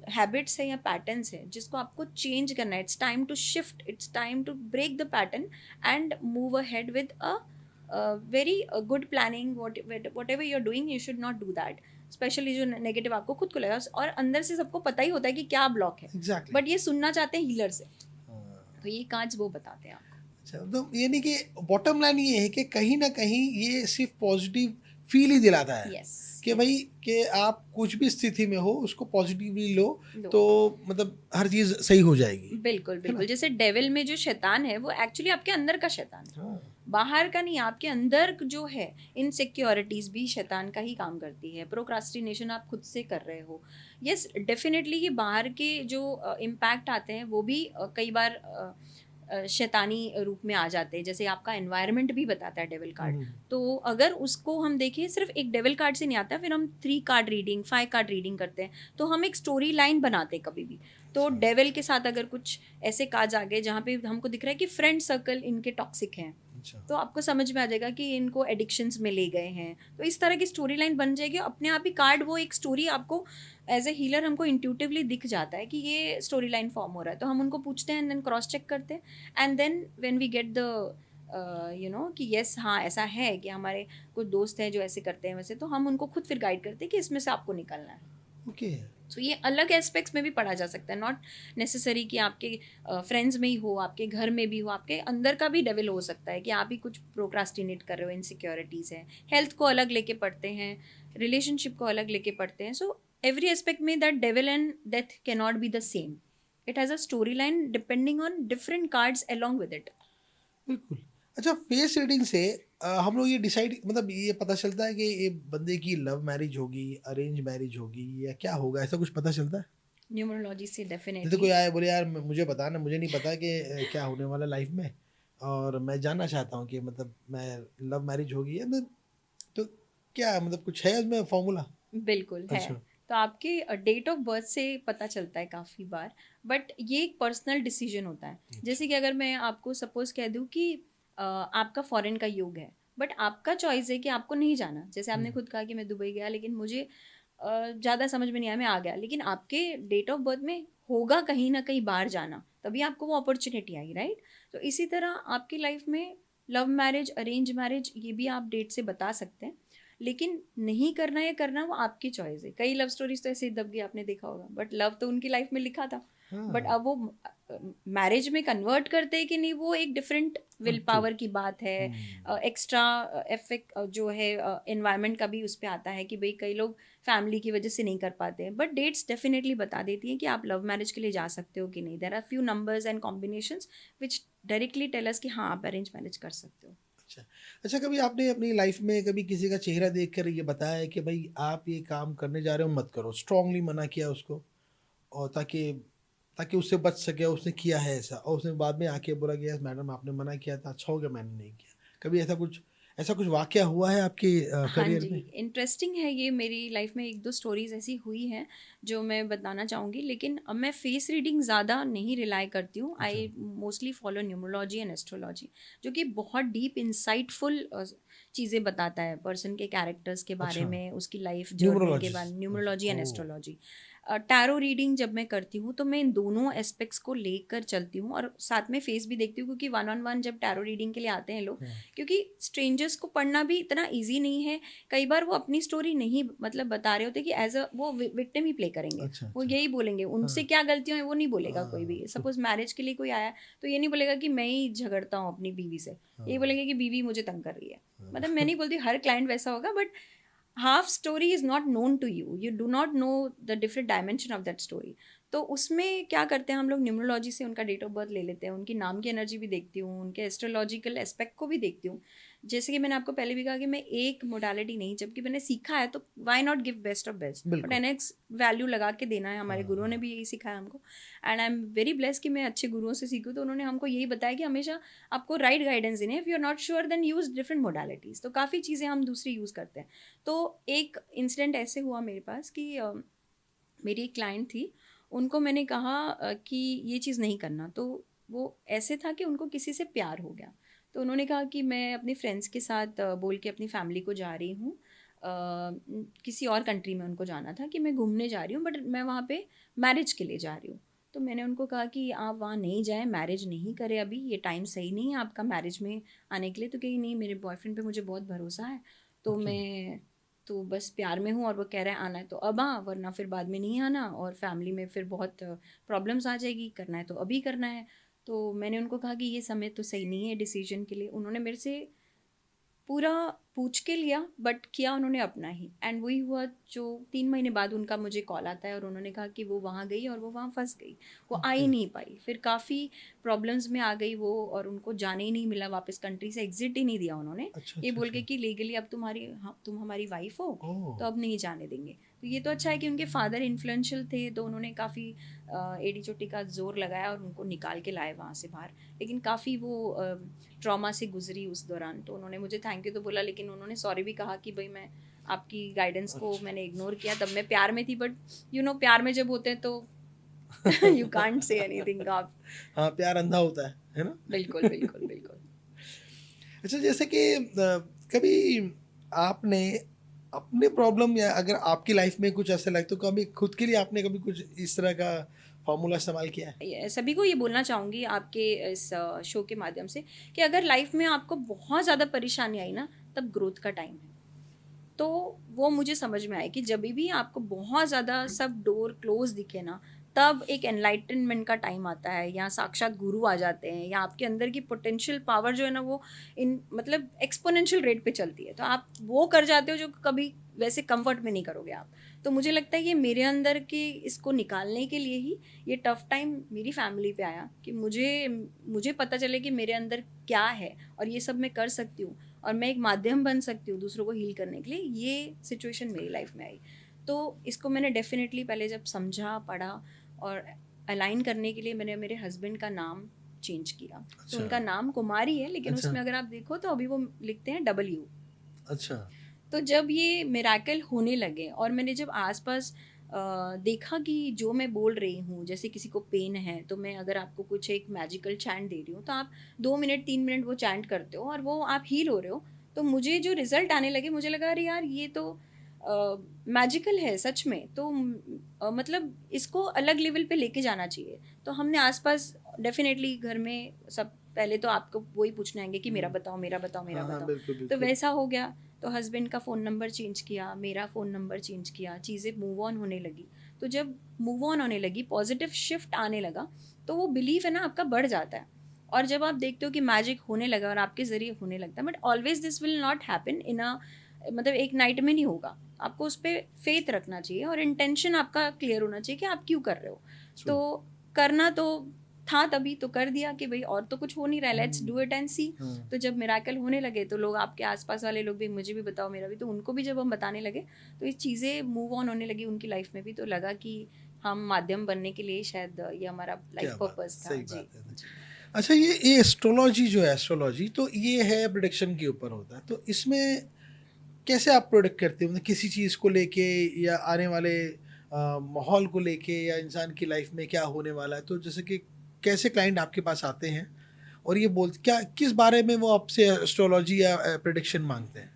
[SPEAKER 1] हैबिट्स है या पैटर्न्स है जिसको आपको चेंज करना है। It's time to shift, it's time to break the pattern and move ahead with a very good planning. Whatever you are doing, you should not do that. Specially जो negative आपको खुद को लगा, और अंदर से सबको पता ही होता है कि क्या ब्लॉक है,
[SPEAKER 2] एग्जैक्टली।
[SPEAKER 1] बट ये सुनना चाहते हैं हीलर से। तो ये कार्ड्स वो बताते हैं आपको।
[SPEAKER 2] अच्छा, तो ये नहीं कि बॉटम लाइन ये है कि कहीं ना कहीं ये सिर्फ पॉजिटिव फील ही दिलाता है
[SPEAKER 1] यस,
[SPEAKER 2] कि भाई कि आप कुछ भी स्थिति में हो उसको पॉजिटिवली लो,
[SPEAKER 1] लो।
[SPEAKER 2] तो मतलब हर चीज सही हो जाएगी।
[SPEAKER 1] बिल्कुल
[SPEAKER 2] है ना?
[SPEAKER 1] बिल्कुल, जैसे डेविल में जो शैतान है वो एक्चुअली आपके अंदर का शैतान है,
[SPEAKER 2] हाँ।
[SPEAKER 1] बाहर का नहीं। आपके अंदर जो है इनसिक्योरिटीज भी शैतान का ही काम करती है। प्रोक्रास्टिनेशन आप खुद से कर रहे हो, यस डेफिनेटली। ये बाहर के जो इम्पैक्ट आते हैं वो भी कई बार शैतानी रूप में आ जाते हैं। जैसे आपका एनवायरनमेंट भी बताता है डेविल कार्ड। तो अगर उसको हम देखें, सिर्फ एक डेविल कार्ड से नहीं आता, फिर हम 3 कार्ड रीडिंग, 5 कार्ड रीडिंग करते हैं, तो हम एक स्टोरी लाइन बनाते हैं कभी भी। तो डेविल के साथ अगर कुछ ऐसे कार्ड्स आ गए जहाँ पे हमको दिख रहा है कि फ्रेंड सर्कल इनके टॉक्सिक हैं,
[SPEAKER 2] अच्छा।
[SPEAKER 1] तो आपको समझ में आ जाएगा कि इनको एडिक्शंस में ले गए हैं। तो इस तरह की स्टोरी लाइन बन जाएगी अपने आप ही। कार्ड वो एक स्टोरी आपको एज ए हीलर हमको इंट्यूटिवली दिख जाता है कि ये स्टोरी लाइन फॉर्म हो रहा है। तो हम उनको पूछते हैं एंड देन क्रॉस चेक करते हैं, and then when we get the you know कि यस हाँ ऐसा है कि हमारे कुछ दोस्त हैं जो ऐसे करते हैं वैसे, तो हम उनको खुद फिर गाइड करते हैं कि इसमें से आपको निकलना है।
[SPEAKER 2] ओके।
[SPEAKER 1] सो ये अलग एस्पेक्ट्स में भी पढ़ा जा सकता है, नॉट नेसेसरी कि आपके फ्रेंड्स में ही हो, आपके घर में भी हो, आपके अंदर का भी डेविल हो सकता है कि आप ही कुछ प्रोक्रास्टिनेट कर रहे हो, इनसिक्योरिटीज़ है। हेल्थ को अलग लेके पढ़ते हैं, रिलेशनशिप को अलग लेके पढ़ते हैं। सो एवरी एस्पेक्ट में that devil and death can not be the same. It has a story line depending on different cards along with it.
[SPEAKER 2] बिल्कुल। अच्छा, फेस रीडिंग से हम लोग ये डिसाइड मतलब ये पता चलता है कि ये बंदे की लव मैरिज होगी, अरेंज मैरिज होगी, या क्या होगा, ऐसा कुछ पता चलता है?
[SPEAKER 1] न्यूमरोलॉजी से
[SPEAKER 2] जैसे
[SPEAKER 1] डेफिनेटली।
[SPEAKER 2] कोई आए बोले यार मुझे बता ना, मुझे नहीं पता कि क्या होने वाला लाइफ में, और मैं जानना चाहता हूँ कि मतलब मैं लव मैरिज होगी या मैं, तो क्या मतलब कुछ है उसमें फॉर्मूला?
[SPEAKER 1] बिल्कुल है।
[SPEAKER 2] अच्छा।
[SPEAKER 1] तो आपके डेट ऑफ बर्थ से पता चलता है काफ़ी बार, बट ये एक पर्सनल डिसीजन होता है। जैसे कि अगर मैं आपको सपोज कह दूं कि आपका फॉरेन का योग है, बट आपका चॉइस है कि आपको नहीं जाना। जैसे आपने खुद कहा कि मैं दुबई गया लेकिन मुझे ज़्यादा समझ में नहीं आया, मैं आ गया, लेकिन आपके डेट ऑफ बर्थ में होगा कहीं ना कहीं बाहर जाना, तभी आपको वो अपॉर्चुनिटी आई, राइट। तो इसी तरह आपकी लाइफ में लव मैरिज, अरेंज मैरिज, ये भी आप डेट से बता सकते हैं। लेकिन नहीं करना या करना वो आपकी चॉइस है। कई लव स्टोरीज तो ऐसे ही दब गई, आपने देखा होगा, बट लव तो उनकी लाइफ में लिखा था, बट
[SPEAKER 2] हाँ।
[SPEAKER 1] अब वो मैरिज में कन्वर्ट करते हैं कि नहीं, वो एक डिफरेंट विल पावर की बात है। एक्स्ट्रा इफेक्ट जो है एनवायरनमेंट का भी उस पे आता है कि भाई कई लोग फैमिली की वजह से नहीं कर पाते हैं, बट डेट्स डेफिनेटली बता देती हैं कि आप लव मैरिज के लिए जा सकते हो कि नहीं। There are few numbers and combinations which directly tell us कि हाँ आप अरेंज मैरिज कर सकते हो।
[SPEAKER 2] अच्छा अच्छा, कभी आपने अपनी लाइफ में कभी किसी का चेहरा देखकर ये बताया है कि भाई आप ये काम करने जा रहे हो मत करो, स्ट्रांगली मना किया उसको, और ताकि ताकि उससे बच सके, उसने किया है ऐसा और उसने बाद में आके बोला कि यस मैडम आपने मना किया था, अच्छा हो गया मैंने नहीं किया? कभी ऐसा कुछ वाकया हुआ है आपके
[SPEAKER 1] हाँ
[SPEAKER 2] करियर
[SPEAKER 1] जी,
[SPEAKER 2] में?
[SPEAKER 1] इंटरेस्टिंग है ये। मेरी लाइफ में एक दो स्टोरीज ऐसी हुई हैं जो मैं बताना चाहूँगी, लेकिन अब मैं फेस रीडिंग ज़्यादा नहीं रिलाई करती हूँ।
[SPEAKER 2] अच्छा।
[SPEAKER 1] I mostly follow numerology and astrology, जो कि बहुत डीप इंसाइटफुल चीज़ें बताता है पर्सन के कैरेक्टर्स के बारे
[SPEAKER 2] अच्छा,
[SPEAKER 1] में, उसकी लाइफ जर्नी के बारे में।
[SPEAKER 2] Numerologist.
[SPEAKER 1] Numerology and
[SPEAKER 2] oh.
[SPEAKER 1] Astrology, tarot reading जब मैं करती हूँ तो मैं इन दोनों एस्पेक्ट्स को लेकर चलती हूँ, और साथ में फेस भी देखती हूँ, क्योंकि वन ऑन वन जब टैरो रीडिंग के लिए आते हैं लोग, क्योंकि स्ट्रेंजर्स को पढ़ना भी इतना ईजी नहीं है। कई बार वो अपनी स्टोरी नहीं मतलब बता रहे होते कि एज अ वो विक्टिम ही प्ले करेंगे।
[SPEAKER 2] अच्छा
[SPEAKER 1] वो
[SPEAKER 2] अच्छा।
[SPEAKER 1] यही बोलेंगे, उनसे क्या गलतियां हैं वो नहीं बोलेगा कोई भी।
[SPEAKER 2] तो
[SPEAKER 1] सपोज मैरिज के लिए कोई आया तो ये नहीं बोलेगा कि मैं ही झगड़ता हूँ अपनी बीवी से, ये बोलेंगे कि बीवी मुझे तंग कर रही है। मतलब मैं नहीं बोलती हर क्लाइंट वैसा होगा, but half story is not known to you do not know the different dimension of that story। तो उसमें क्या करते हैं हम लोग, न्यूमरोलॉजी से उनका डेट ऑफ बर्थ ले लेते हैं, उनकी नाम की एनर्जी भी देखती हूँ, उनके एस्ट्रोलॉजिकल एस्पेक्ट को भी देखती हूँ। जैसे कि मैंने आपको पहले भी कहा कि मैं एक मोडालिटी नहीं, जबकि मैंने सीखा है तो why not give best of best, और
[SPEAKER 2] बिल्कुल।
[SPEAKER 1] 10x वैल्यू लगा के देना है। हमारे गुरुओं ने भी यही सिखाया हमको, and I am very bless कि मैं अच्छे गुरुओं से सीखूँ। तो उन्होंने हमको यही बताया कि हमेशा आपको राइट गाइडेंस देने, if you are not sure then use different modalities. तो काफ़ी चीज़ें हम दूसरी यूज़ करते हैं। तो एक इंसिडेंट ऐसे हुआ मेरे पास कि मेरी एक क्लाइंट थी, उनको मैंने कहा कि ये चीज़ नहीं करना। तो वो ऐसे था कि उनको किसी से प्यार हो गया, तो उन्होंने कहा कि मैं अपने फ्रेंड्स के साथ बोल के अपनी फैमिली को जा रही हूँ, किसी और कंट्री में उनको जाना था कि मैं घूमने जा रही हूँ, बट मैं वहाँ पे मैरिज के लिए जा रही हूँ। तो मैंने उनको कहा कि आप वहाँ नहीं जाएं, मैरिज नहीं करें अभी, ये टाइम सही नहीं है आपका मैरिज में आने के लिए। तो कहीं नहीं, मेरे बॉयफ्रेंड पे मुझे बहुत भरोसा है, तो
[SPEAKER 2] ओके।
[SPEAKER 1] मैं तो बस प्यार में हूँ, और वो कह रहा है आना है तो अब आ, वरना फिर बाद में नहीं आना, और फैमिली में फिर बहुत प्रॉब्लम्स आ जाएगी, करना है तो अभी करना है। तो मैंने उनको कहा कि ये समय तो सही नहीं है डिसीजन के लिए। उन्होंने मेरे से पूरा पूछ के लिया, बट किया उन्होंने अपना ही, एंड वही हुआ जो 3 महीने बाद उनका मुझे कॉल आता है और उन्होंने कहा कि वो वहाँ गई और वो वहाँ फंस गई, वो आ ही
[SPEAKER 2] ओके।
[SPEAKER 1] नहीं पाई। फिर काफ़ी प्रॉब्लम्स में आ गई वो, और उनको जाने ही नहीं मिला वापस, कंट्री से एग्जिट ही नहीं दिया उन्होंने,
[SPEAKER 2] अच्छा
[SPEAKER 1] ये
[SPEAKER 2] अच्छा
[SPEAKER 1] बोल के
[SPEAKER 2] अच्छा।
[SPEAKER 1] कि लीगली अब तुम हमारी वाइफ हो,
[SPEAKER 2] ओह।
[SPEAKER 1] तो अब नहीं जाने देंगे। तो ये तो अच्छा है कि उनके फादर इन्फ्लुएंशियल थे, तो उन्होंने काफ़ी एड़ी चोटी का जोर लगाया और उनको निकाल के लाए वहाँ से बाहर। लेकिन काफ़ी वो ट्रॉमा से गुजरी उस दौरान, तो उन्होंने मुझे थैंक यू तो बोला, लेकिन उन्होंने सॉरी भी कहा कि भाई मैं आपकी गाइडेंस को
[SPEAKER 2] अच्छा।
[SPEAKER 1] मैंने इग्नोर किया, तब मैं प्यार में थी, बट प्यार में जब होते हैं तो यू कांट से एनीथिंग आप।
[SPEAKER 2] हाँ, प्यार अंधा होता है ना?
[SPEAKER 1] बिल्कुल बिल्कुल बिल्कुल।
[SPEAKER 2] अच्छा, जैसे कि कभी आपने अपने प्रॉब्लम या अगर आपकी लाइफ में कुछ ऐसा लगे तो कभी खुद के लिए आपने कभी कुछ इस तरह का फॉर्मूला इस्तेमाल किया है?
[SPEAKER 1] सभी को ये बोलना चाहूँगी आपके इस शो के माध्यम से कि अगर लाइफ में आपको बहुत ज़्यादा परेशानी आई ना, तब ग्रोथ का टाइम है। तो वो मुझे समझ में आया कि जब भी आपको बहुत ज़्यादा सब डोर क्लोज दिखे ना, तब एक एनलाइटनमेंट का टाइम आता है, या साक्षात गुरु आ जाते हैं, या आपके अंदर की पोटेंशियल पावर जो है ना वो इन मतलब एक्सपोनेंशियल रेट पे चलती है, तो आप वो कर जाते हो जो कभी वैसे कंफर्ट में नहीं करोगे आप। तो मुझे लगता है ये मेरे अंदर के इसको निकालने के लिए ही ये टफ टाइम मेरी फैमिली पे आया, कि मुझे पता चले कि मेरे अंदर क्या है और ये सब मैं कर सकती हूँ, और मैं एक माध्यम बन सकती हूँ दूसरों को हील करने के लिए। ये सिचुएशन मेरी लाइफ में आई, तो इसको मैंने डेफिनेटली पहले जब समझा, पढ़ा, और अलाइन करने के लिए मैंने मेरे हस्बैंड का नाम चेंज किया। तो
[SPEAKER 2] अच्छा
[SPEAKER 1] उनका नाम कुमारी है, लेकिन
[SPEAKER 2] अच्छा
[SPEAKER 1] उसमें अगर आप देखो तो अभी वो लिखते हैं W।
[SPEAKER 2] अच्छा।
[SPEAKER 1] तो जब ये मिराकल होने लगे और मैंने जब आसपास देखा कि जो मैं बोल रही हूँ, जैसे किसी को पेन है तो मैं अगर आपको कुछ एक मैजिकल चैंट दे रही हूँ, तो आप 2 मिनट 3 मिनट वो चैंट करते हो और वो आप हील हो रहे हो। तो मुझे जो रिजल्ट आने लगे, मुझे लगा अरे यार ये तो मैजिकल है सच में। तो मतलब इसको अलग लेवल पे लेके जाना चाहिए। तो हमने आसपास डेफिनेटली घर में सब पहले तो आपको वही पूछने आएंगे कि मेरा बताओ मेरा बताओ मेरा
[SPEAKER 2] हाँ हाँ,
[SPEAKER 1] बताओ।
[SPEAKER 2] बिल्कुल
[SPEAKER 1] तो
[SPEAKER 2] बिल्कुल।
[SPEAKER 1] वैसा हो गया। तो हस्बैंड का फ़ोन नंबर चेंज किया, मेरा फ़ोन नंबर चेंज किया, चीज़ें मूव ऑन होने लगी। तो जब मूव ऑन होने लगी, पॉजिटिव शिफ्ट आने लगा, तो वो बिलीव है ना आपका बढ़ जाता है। और जब आप देखते हो कि मैजिक होने लगा और आपके ज़रिए होने लगता है, but always this will not happen in a, मतलब एक नाइट में नहीं होगा। आपको उस पर फेथ रखना चाहिए और इंटेंशन आपका क्लियर होना चाहिए कि आप क्यों कर रहे हो। तो करना तो था तभी तो कर दिया कि भाई और तो कुछ हो नहीं रहा है, लेट्स डू इट एंड सी। तो जब मिराकल होने लगे तो लोग, आपके आसपास वाले लोग भी, मुझे भी बताओ मेरा भी, तो उनको भी जब हम बताने लगे तो ये चीज़ें मूव ऑन होने लगी उनकी लाइफ में भी। तो लगा कि हम माध्यम बनने के लिए शायद ये हमारा लाइफ पर्पस था। जी।
[SPEAKER 2] अच्छा, ये एस्ट्रोलॉजी जो है, एस्ट्रोलॉजी तो ये है प्रोडिक्शन के ऊपर होता है, तो इसमें कैसे आप प्रोडिक्ट करते हो, मतलब किसी चीज़ को लेके या आने वाले माहौल को लेके या इंसान की लाइफ में क्या होने वाला है, तो जैसे कि कैसे क्लाइंट आपके पास आते हैं और ये क्या किस बारे में वो आपसे एस्ट्रोलॉजी या प्रेडिक्शन मांगते हैं?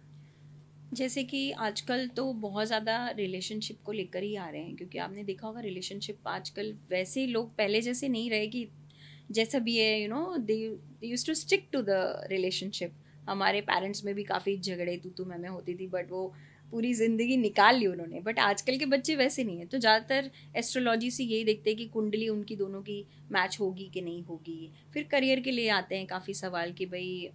[SPEAKER 1] जैसे कि आजकल तो बहुत ज़्यादा रिलेशनशिप को लेकर ही आ रहे हैं, क्योंकि आपने देखा होगा रिलेशनशिप आजकल वैसे लोग पहले जैसे नहीं रहे कि जैसा भी है, you know, they used to stick to the relationship. हमारे पेरेंट्स में भी काफ़ी झगड़े तू मैं होती थी, बट वो पूरी ज़िंदगी निकाल ली उन्होंने। बट आजकल के बच्चे वैसे नहीं हैं, तो ज़्यादातर एस्ट्रोलॉजी से यही देखते हैं कि कुंडली उनकी दोनों की मैच होगी कि नहीं होगी। फिर करियर के लिए आते हैं काफ़ी सवाल कि भाई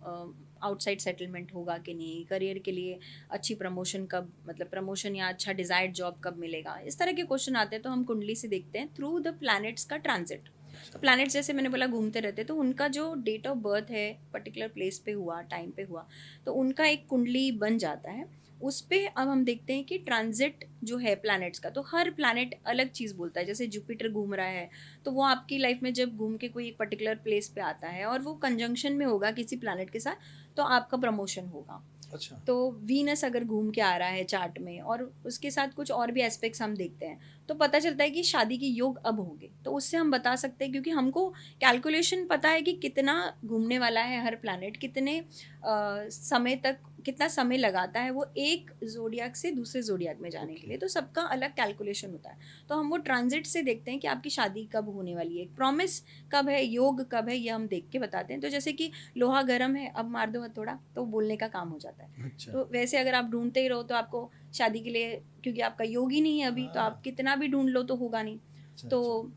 [SPEAKER 1] आउटसाइड सेटलमेंट होगा कि नहीं, करियर के लिए अच्छी प्रमोशन कब, मतलब प्रमोशन या अच्छा डिज़ायर्ड जॉब कब मिलेगा, इस तरह के क्वेश्चन आते हैं। तो हम कुंडली से देखते हैं थ्रू द प्लैनेट्स का ट्रांजिट। तो प्लैनेट्स जैसे मैंने बोला घूमते रहते, तो उनका जो डेट ऑफ बर्थ है पर्टिकुलर प्लेस पे हुआ, टाइम पे हुआ, तो उनका एक कुंडली बन जाता है। उस पे अब हम देखते हैं कि ट्रांजिट जो है प्लैनेट्स का, तो हर प्लैनेट अलग चीज़ बोलता है। जैसे जुपिटर घूम रहा है, तो वो आपकी लाइफ में जब घूम के कोई एक पर्टिकुलर प्लेस पे आता है और वो कंजंक्शन में होगा किसी प्लैनेट के साथ, तो आपका प्रमोशन होगा।
[SPEAKER 2] अच्छा।
[SPEAKER 1] तो वीनस अगर घूम के आ रहा है चार्ट में और उसके साथ कुछ और भी एस्पेक्ट्स हम देखते हैं, तो पता चलता है कि शादी की योग अब होंगे। तो उससे हम बता सकते हैं, क्योंकि हमको कैलकुलेशन पता है कि कितना घूमने वाला है हर प्लैनेट, कितने समय तक, कितना समय लगाता है वो एक जोडियाक से दूसरे जोडियाक में जाने के लिए। तो सबका अलग कैलकुलेशन होता है। तो हम वो ट्रांजिट से देखते हैं कि आपकी शादी कब होने वाली है, प्रॉमिस कब है, योग कब है, ये हम देख के बताते हैं। तो जैसे कि लोहा गर्म है, अब मार दो हथौड़ा, तो बोलने का काम हो जाता है।
[SPEAKER 2] अच्छा।
[SPEAKER 1] तो वैसे अगर आप ढूंढते ही रहो तो आपको शादी के लिए, क्योंकि आपका योग ही नहीं है अभी, तो आप कितना भी ढूंढ लो तो होगा नहीं। तो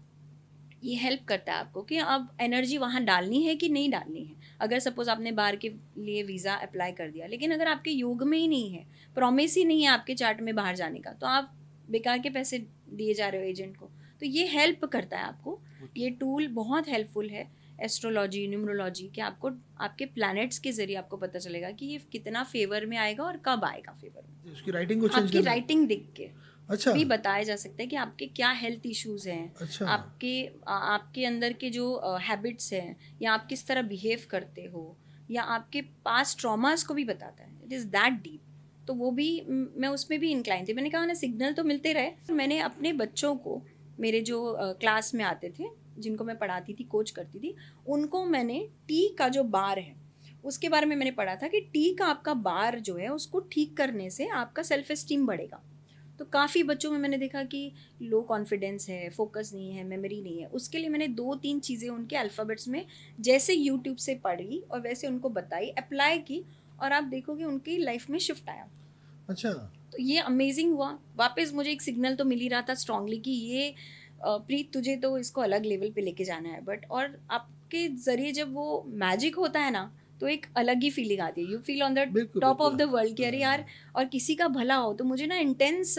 [SPEAKER 1] ये हेल्प करता है आपको कि अब एनर्जी वहाँ डालनी है कि नहीं डालनी है। अगर सपोज आपने बाहर के लिए वीज़ा अप्लाई कर दिया, लेकिन अगर आपके योग में ही नहीं है, प्रॉमिस ही नहीं है आपके चार्ट में बाहर जाने का, तो आप बेकार के पैसे दिए जा रहे हो एजेंट को। तो ये हेल्प करता है आपको। ये टूल बहुत हेल्पफुल है, एस्ट्रोलॉजी, न्यूमरोलॉजी, कि आपको आपके प्लैनेट्स के जरिए आपको पता चलेगा कि ये कितना फेवर में आएगा और कब आएगा फेवर में।
[SPEAKER 2] उसकी राइटिंग को चेंज
[SPEAKER 1] आपकी राइटिंग देख के
[SPEAKER 2] अच्छा
[SPEAKER 1] भी बताया जा सकता है कि आपके क्या हेल्थ इश्यूज हैं।
[SPEAKER 2] अच्छा।
[SPEAKER 1] आपके अंदर के जो हैबिट्स हैं, या आप किस तरह बिहेव करते हो, या आपके पास ट्रॉमास को भी बताता है। It is that deep. तो वो भी मैं उसमें भी इंक्लाइन थी। मैंने कहा ना, सिग्नल तो मिलते रहे। मैंने अपने बच्चों को, मेरे जो क्लास में आते थे, जिनको मैं पढ़ाती थी, कोच करती थी, उनको मैंने टी का जो बार है उसके बारे में मैंने पढ़ा था कि टी का आपका बार जो है उसको ठीक करने से आपका सेल्फ एस्टीम बढ़ेगा। तो काफ़ी बच्चों में मैंने देखा कि लो कॉन्फिडेंस है, फोकस नहीं है, मेमोरी नहीं है। उसके लिए मैंने 2-3 चीज़ें उनके अल्फ़ाबेट्स में जैसे यूट्यूब से पढ़ी और वैसे उनको बताई, अप्लाई की, और आप देखोगे उनकी लाइफ में शिफ्ट आया।
[SPEAKER 2] अच्छा।
[SPEAKER 1] तो ये अमेजिंग हुआ। वापस मुझे एक सिग्नल तो मिल ही रहा था स्ट्रांगली कि ये प्रीत, तुझे तो इसको अलग लेवल पे लेके जाना है। बट और आपके ज़रिए जब वो मैजिक होता है ना, तो एक अलग ही फीलिंग आती है। You feel on the top of the world कि अरे यार, और किसी का भला हो तो मुझे ना इंटेंस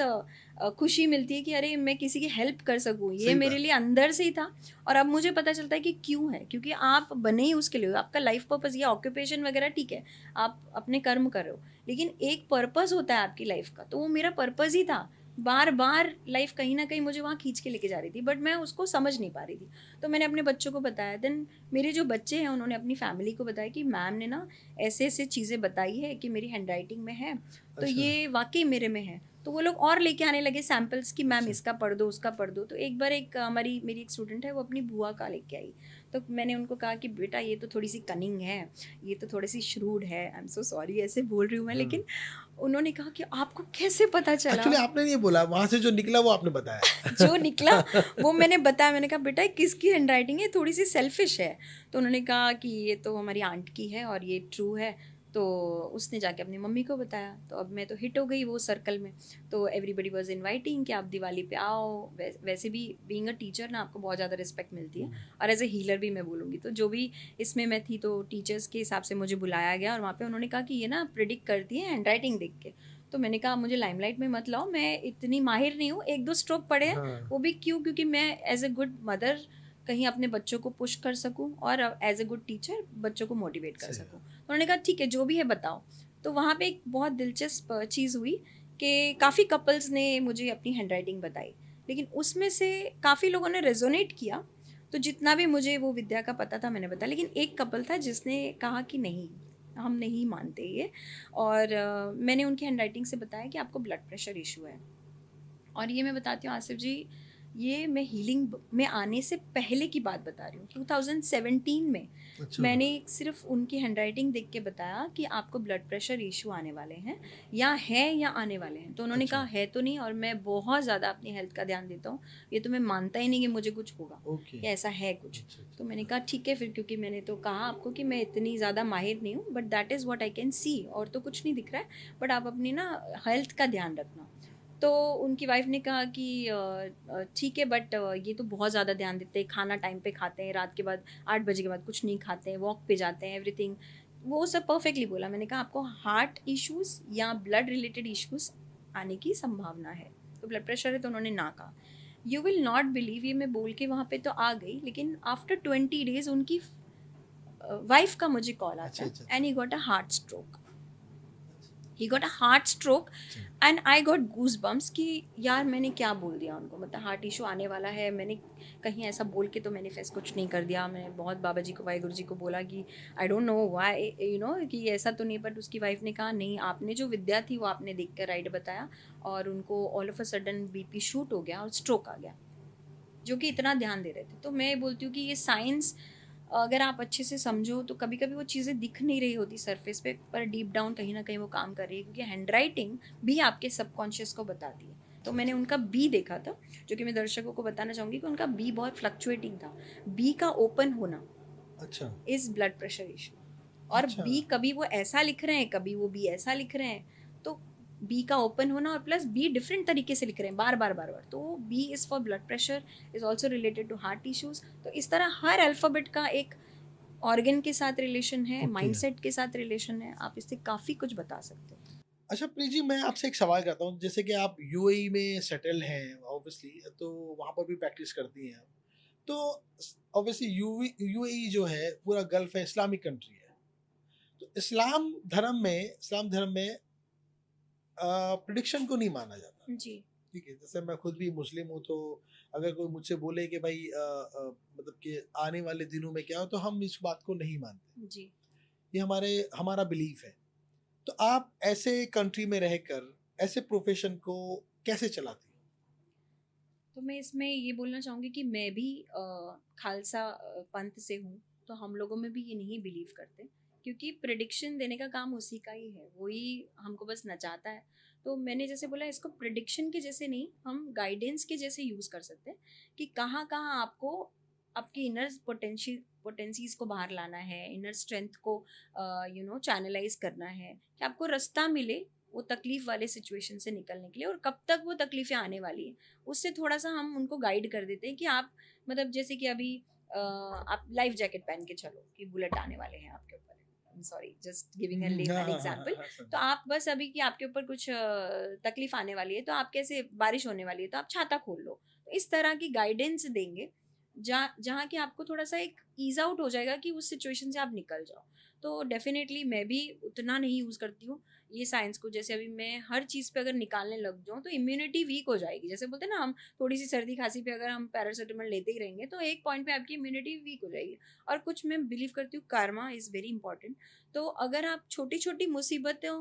[SPEAKER 1] खुशी मिलती है कि अरे मैं किसी की हेल्प कर सकूँ। ये मेरे लिए अंदर से ही था। और अब मुझे पता चलता है कि क्यों है, क्योंकि आप बने ही उसके लिए हो। आपका लाइफ पर्पस या ऑक्यूपेशन वगैरह ठीक है, आप अपने कर्म कर रहे हो, लेकिन एक पर्पस होता है आपकी लाइफ का। तो वो मेरा पर्पस ही था। बार बार लाइफ कहीं ना कहीं मुझे वहाँ खींच के लेके जा रही थी, बट मैं उसको समझ नहीं पा रही थी। तो मैंने अपने बच्चों को बताया। देन मेरे जो बच्चे हैं उन्होंने अपनी फैमिली को बताया कि मैम ने ना ऐसे ऐसे चीज़ें बताई है कि मेरी हैंड राइटिंग में है, तो ये वाकई मेरे में है। तो वो लोग और लेके आने लगे सैम्पल्स कि मैम इसका पढ़ दो, उसका पढ़ दो। तो एक बार मेरी एक स्टूडेंट है, वो अपनी बुआ का लेके आई। तो मैंने उनको कहा कि बेटा ये तो थोड़ी सी कनिंग है, ये तो थोड़ी सी श्रूड है, आई एम सो सॉरी ऐसे बोल रही हूँ मैं, लेकिन उन्होंने कहा कि आपको कैसे पता चला?
[SPEAKER 2] एक्चुअली आपने नहीं बोला, वहाँ से जो निकला वो आपने बताया।
[SPEAKER 1] जो निकला वो मैंने बताया। मैंने कहा बेटा किसकी हैंड राइटिंग है, थोड़ी सी सेल्फिश है। तो उन्होंने कहा कि ये तो हमारी आंट की है और ये ट्रू है। तो उसने जाके अपनी मम्मी को बताया, तो अब मैं तो हिट हो गई वो सर्कल में। तो एवरीबडी वाज इनवाइटिंग कि आप दिवाली पे आओ। वैसे भी बीइंग अ टीचर ना आपको बहुत ज़्यादा रिस्पेक्ट मिलती है, और एज ए हीलर भी मैं बोलूँगी। तो जो भी इसमें मैं थी, तो टीचर्स के हिसाब से मुझे बुलाया गया, और वहाँ पे उन्होंने कहा कि ये ना प्रिडिक्ट करती है हैंड राइटिंग देख के। तो मैंने कहा मुझे लाइमलाइट में मत लाओ, मैं इतनी माहिर नहीं हूँ, 1-2 स्ट्रोक पढ़े हैं,
[SPEAKER 2] हाँ।
[SPEAKER 1] वो भी क्यों, क्योंकि मैं एज ए गुड मदर कहीं अपने बच्चों को पुश कर सकूं, और एज ए गुड टीचर बच्चों को मोटिवेट कर सकूं। तो उन्होंने कहा ठीक है, जो भी है बताओ। तो वहाँ पे एक बहुत दिलचस्प चीज़ हुई कि काफ़ी कपल्स ने मुझे अपनी हैंडराइटिंग बताई, लेकिन उसमें से काफ़ी लोगों ने रेजोनेट किया। तो जितना भी मुझे वो विद्या का पता था मैंने बताया, लेकिन एक कपल था जिसने कहा कि नहीं, हम नहीं मानते ये। और मैंने उनकी हैंडराइटिंग से बताया कि आपको ब्लड प्रेशर इशू है। और ये मैं बताती हूँ आसिफ जी, ये मैं हीलिंग में आने से पहले की बात बता रही हूँ। 2017 में मैंने सिर्फ उनकी हैंडराइटिंग देख के बताया कि आपको ब्लड प्रेशर इशू आने वाले हैं, या आने वाले हैं। तो उन्होंने कहा है तो नहीं, और मैं बहुत ज़्यादा अपनी हेल्थ का ध्यान देता हूँ, ये तो मैं मानता ही नहीं कि मुझे कुछ होगा या ऐसा है कुछ। तो मैंने कहा ठीक है फिर, क्योंकि मैंने तो कहा आपको कि मैं इतनी ज़्यादा माहिर नहीं हूँ, but that is what I can see, और तो कुछ नहीं दिख रहा है, बट आप अपनी ना हेल्थ का ध्यान रखना। तो उनकी वाइफ ने कहा कि ठीक है, बट ये तो बहुत ज़्यादा ध्यान देते हैं, खाना टाइम पे खाते हैं, रात के बाद 8 बजे के बाद कुछ नहीं खाते हैं, वॉक पे जाते हैं, एवरीथिंग। वो सब परफेक्टली बोला। मैंने कहा आपको हार्ट इश्यूज़ या ब्लड रिलेटेड इश्यूज़ आने की संभावना है, तो ब्लड प्रेशर है। तो उन्होंने ना कहा। यू विल नॉट बिलीव, ये मैं बोल के वहाँ पे तो आ गई, लेकिन आफ्टर 20 डेज उनकी वाइफ का मुझे कॉल आता है, and he got a heart stroke. He got a heart stroke and I got goose bumps कि यार मैंने क्या बोल दिया उनको, मतलब हार्ट इशू आने वाला है, मैंने कहीं ऐसा बोल के तो मैनिफेस्ट कुछ नहीं कर दिया। मैंने बहुत बाबा जी को, वाहिगुरु जी को बोला कि I don't know why, you know, कि ऐसा तो नहीं। बट उसकी वाइफ ने कहा नहीं, आपने जो विद्या थी वो आपने देख कर राइट बताया, और उनको all of a sudden BP shoot हो गया और स्ट्रोक आ गया, जो कि इतना ध्यान दे रहे थे। तो मैं बोलती हूँ कि ये साइंस अगर आप अच्छे से समझो तो कभी कभी वो चीज़ें दिख नहीं रही होती सरफेस पे, पर डीप डाउन कहीं ना कहीं वो काम कर रही है, क्योंकि हैंडराइटिंग भी आपके सबकॉन्शियस को बताती है। तो मैंने उनका बी देखा था, जो कि मैं दर्शकों को बताना चाहूँगी कि उनका बी बहुत फ्लक्चुएटिंग था। बी का ओपन होना इज ब्लड प्रेशर इशू, और बी कभी वो ऐसा लिख रहे हैं, कभी वो बी ऐसा लिख रहे हैं। तो बी का ओपन होना, और प्लस बी डिफरेंट तरीके से लिख रहे हैं बार बार बार बार, तो B is for blood pressure, is also related to heart issues. तो इस तरह हर अल्फ़ाबेट का एक ऑर्गन के साथ रिलेशन है, माइंडसेट के साथ रिलेशन है, आप इससे काफ़ी कुछ बता सकते हो।
[SPEAKER 2] अच्छा प्रीत जी, मैं आपसे एक सवाल करता हूँ। जैसे कि आप यूएई में सेटल हैं ऑब्वियसली, तो वहाँ पर भी प्रैक्टिस करती हैं आप। तो ऑब्वियसली यूएई जो है पूरा गल्फ है, इस्लामिक कंट्री है। तो इस्लाम धर्म में प्रिडिक्शन को नहीं माना जाता।
[SPEAKER 1] जी।
[SPEAKER 2] ठीक है, जैसे मैं खुद भी मुस्लिम हूँ, तो अगर कोई मुझसे बोले कि भाई मतलब कि आने वाले दिनों में क्या हो, तो हम इस बात को नहीं मानते।
[SPEAKER 1] जी।
[SPEAKER 2] ये हमारा बिलीफ है। तो आप ऐसे कंट्री में रहकर ऐसे प्रोफेशन को कैसे चलाती हैं?
[SPEAKER 1] तो मैं इसमें ये बोलना चाहूँगी कि मैं भी खालसा पंथ से हूँ, तो हम लोगों में भी ये नहीं बिलीव करते, क्योंकि प्रिडिक्शन देने का काम उसी का ही है, वही हमको बस नचाता है। तो मैंने जैसे बोला, इसको प्रिडिक्शन के जैसे नहीं, हम गाइडेंस के जैसे यूज़ कर सकते हैं कि कहाँ कहाँ आपको आपकी इनर पोटेंसीज को बाहर लाना है, इनर स्ट्रेंथ को चैनलाइज करना है, कि आपको रास्ता मिले वो तकलीफ वाले सिचुएशन से निकलने के लिए, और कब तक वो तकलीफें आने वाली है उससे थोड़ा सा हम उनको गाइड कर देते हैं कि आप, मतलब जैसे कि अभी आप लाइफ जैकेट पहन के चलो कि बुलेट आने वाले हैं आपके ऊपर, sorry just giving an example. तो आप बस अभी कि आपके ऊपर कुछ तकलीफ आने वाली है, तो आप कैसे, बारिश होने वाली है तो आप छाता खोल लो। तो इस तरह की गाइडेंस देंगे जहाँ कि आपको थोड़ा सा एक ईज आउट हो जाएगा कि उस सिचुएशन से आप निकल जाओ। तो डेफिनेटली मैं भी उतना नहीं यूज़ करती हूँ ये साइंस को। जैसे अभी मैं हर चीज़ पे अगर निकालने लग जाऊँ तो इम्यूनिटी वीक हो जाएगी। जैसे बोलते हैं ना, हम थोड़ी सी सर्दी खांसी पे अगर हम पैरासीटामोल लेते ही रहेंगे तो एक पॉइंट पे आपकी इम्यूनिटी वीक हो जाएगी। और कुछ मैं बिलीव करती हूँ, कर्मा इज़ वेरी इंपॉर्टेंट। तो अगर आप छोटी छोटी मुसीबतों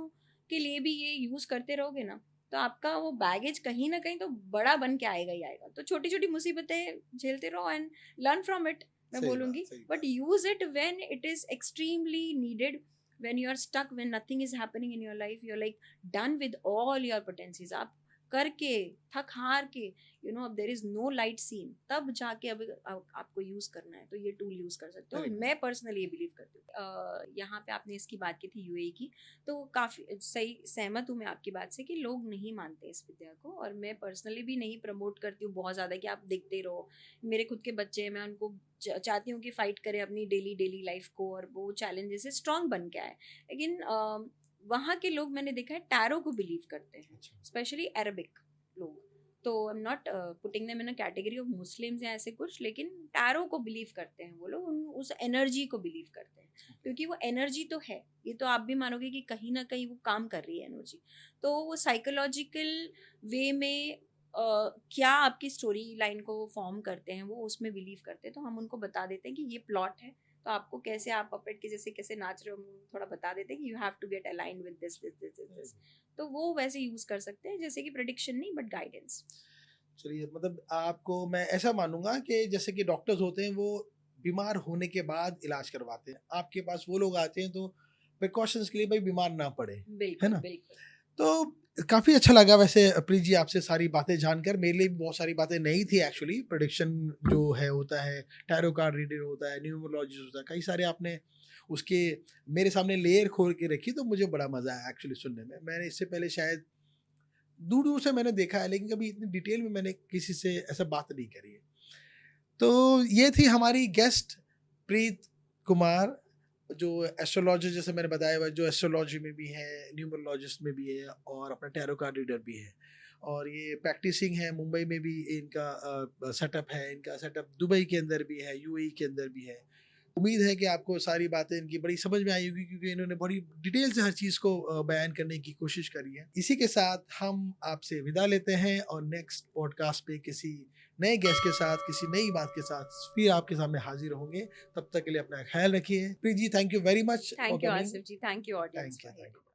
[SPEAKER 1] के लिए भी ये यूज़ करते रहोगे ना, तो आपका वो बैगेज कहीं ना कहीं तो बड़ा बन के आएगा ही आएगा। तो छोटी छोटी मुसीबतें झेलते रहो एंड लर्न फ्रॉम इट, मैं बोलूँगी। But use it when it is extremely needed, when you are stuck, when nothing is happening in your life, you're like done with all your potencies, आप करके, थक हार के, यू नो, अब there is no light scene, तब जाके अब आपको यूज करना है तो ये टूल यूज कर सकते हो।
[SPEAKER 2] Correct.
[SPEAKER 1] मैं पर्सनली ये बिलीव करती हूँ। यहाँ पे आपने इसकी बात की थी यूएई की, तो काफी सही सहमत हूँ मैं आपकी बात से कि लोग नहीं मानते इस विद्या को, और मैं पर्सनली भी नहीं प्रमोट करती हूँ बहुत ज्यादा कि आप देखते रहो। मेरे खुद के बच्चे हैं, मैं उनको चाहती हूँ कि फाइट करें अपनी डेली लाइफ को और वो चैलेंजेस से स्ट्रांग बन के आए, लेकिन वहाँ के लोग मैंने देखा है टैरो को बिलीव करते हैं, स्पेशली अरबिक लोग। तो I am not putting them in a category of Muslims या ऐसे कुछ, लेकिन टैरो को बिलीव करते हैं वो लोग, उस एनर्जी को बिलीव करते हैं, क्योंकि वो एनर्जी तो है, ये तो आप भी मानोगे कि कहीं ना कहीं वो काम कर रही है एनर्जी। तो वो साइकोलॉजिकल वे में क्या आपकी स्टोरी लाइन को फॉर्म करते हैं, वो उसमें बिलीव करते हैं। तो हम उनको बता देते हैं कि ये प्लॉट है, तो आपको कैसे, आप पपेट के जैसे कैसे नाच रहे हो, थोड़ा बता देते हैं कि you have to get aligned with this this this this. तो वो वैसे यूज कर सकते हैं, जैसे कि प्रेडिक्शन नहीं बट गाइडेंस।
[SPEAKER 2] चलिए, मतलब आपको मैं ऐसा मानूंगा कि जैसे कि डॉक्टर्स होते हैं वो बीमार होने के बाद इलाज करवाते हैं, आपके पास वो लोग आते हैं तो प्रिकॉशंस के लिए भाई बीमार ना पड़े, है
[SPEAKER 1] बिल्कुल
[SPEAKER 2] ना?
[SPEAKER 1] बिल्कुल।
[SPEAKER 2] तो काफ़ी अच्छा लगा वैसे प्रीत जी आपसे सारी बातें जानकर। मेरे लिए भी बहुत सारी बातें नई थी एक्चुअली। प्रेडिक्शन जो है होता है, टैरो कार्ड रीडर होता है, न्यूमरोलॉजिस्ट होता है, कई सारे आपने उसके मेरे सामने लेयर खोल के रखी, तो मुझे बड़ा मज़ा आया एक्चुअली सुनने में। मैंने इससे पहले शायद दूर दूर से मैंने देखा है, लेकिन कभी इतनी डिटेल में मैंने किसी से ऐसा बात नहीं करी है। तो ये थी हमारी गेस्ट प्रीत कुमार, जो एस्ट्रोलॉजर जैसे मैंने बताया हुआ, जो एस्ट्रोलॉजी में भी है, न्यूमरोलॉजिस्ट में भी है और अपना टैरो कार्ड रीडर भी है, और ये प्रैक्टिसिंग है। मुंबई में भी इनका सेटअप है, इनका सेटअप दुबई के अंदर भी है, यूएई के अंदर भी है। उम्मीद है कि आपको सारी बातें इनकी बड़ी समझ में आई होगी, क्योंकि इन्होंने बड़ी डिटेल से हर चीज़ को बयान करने की कोशिश करी है। इसी के साथ हम आपसे विदा लेते हैं, और नेक्स्ट पॉडकास्ट पे किसी नए गेस्ट के साथ, किसी नई बात के साथ फिर आपके सामने हाजिर होंगे। तब तक के लिए अपना ख्याल रखिए। Preet ji, thank you very much.
[SPEAKER 1] Thank you Asif ji, thank you audience.
[SPEAKER 2] Thank you.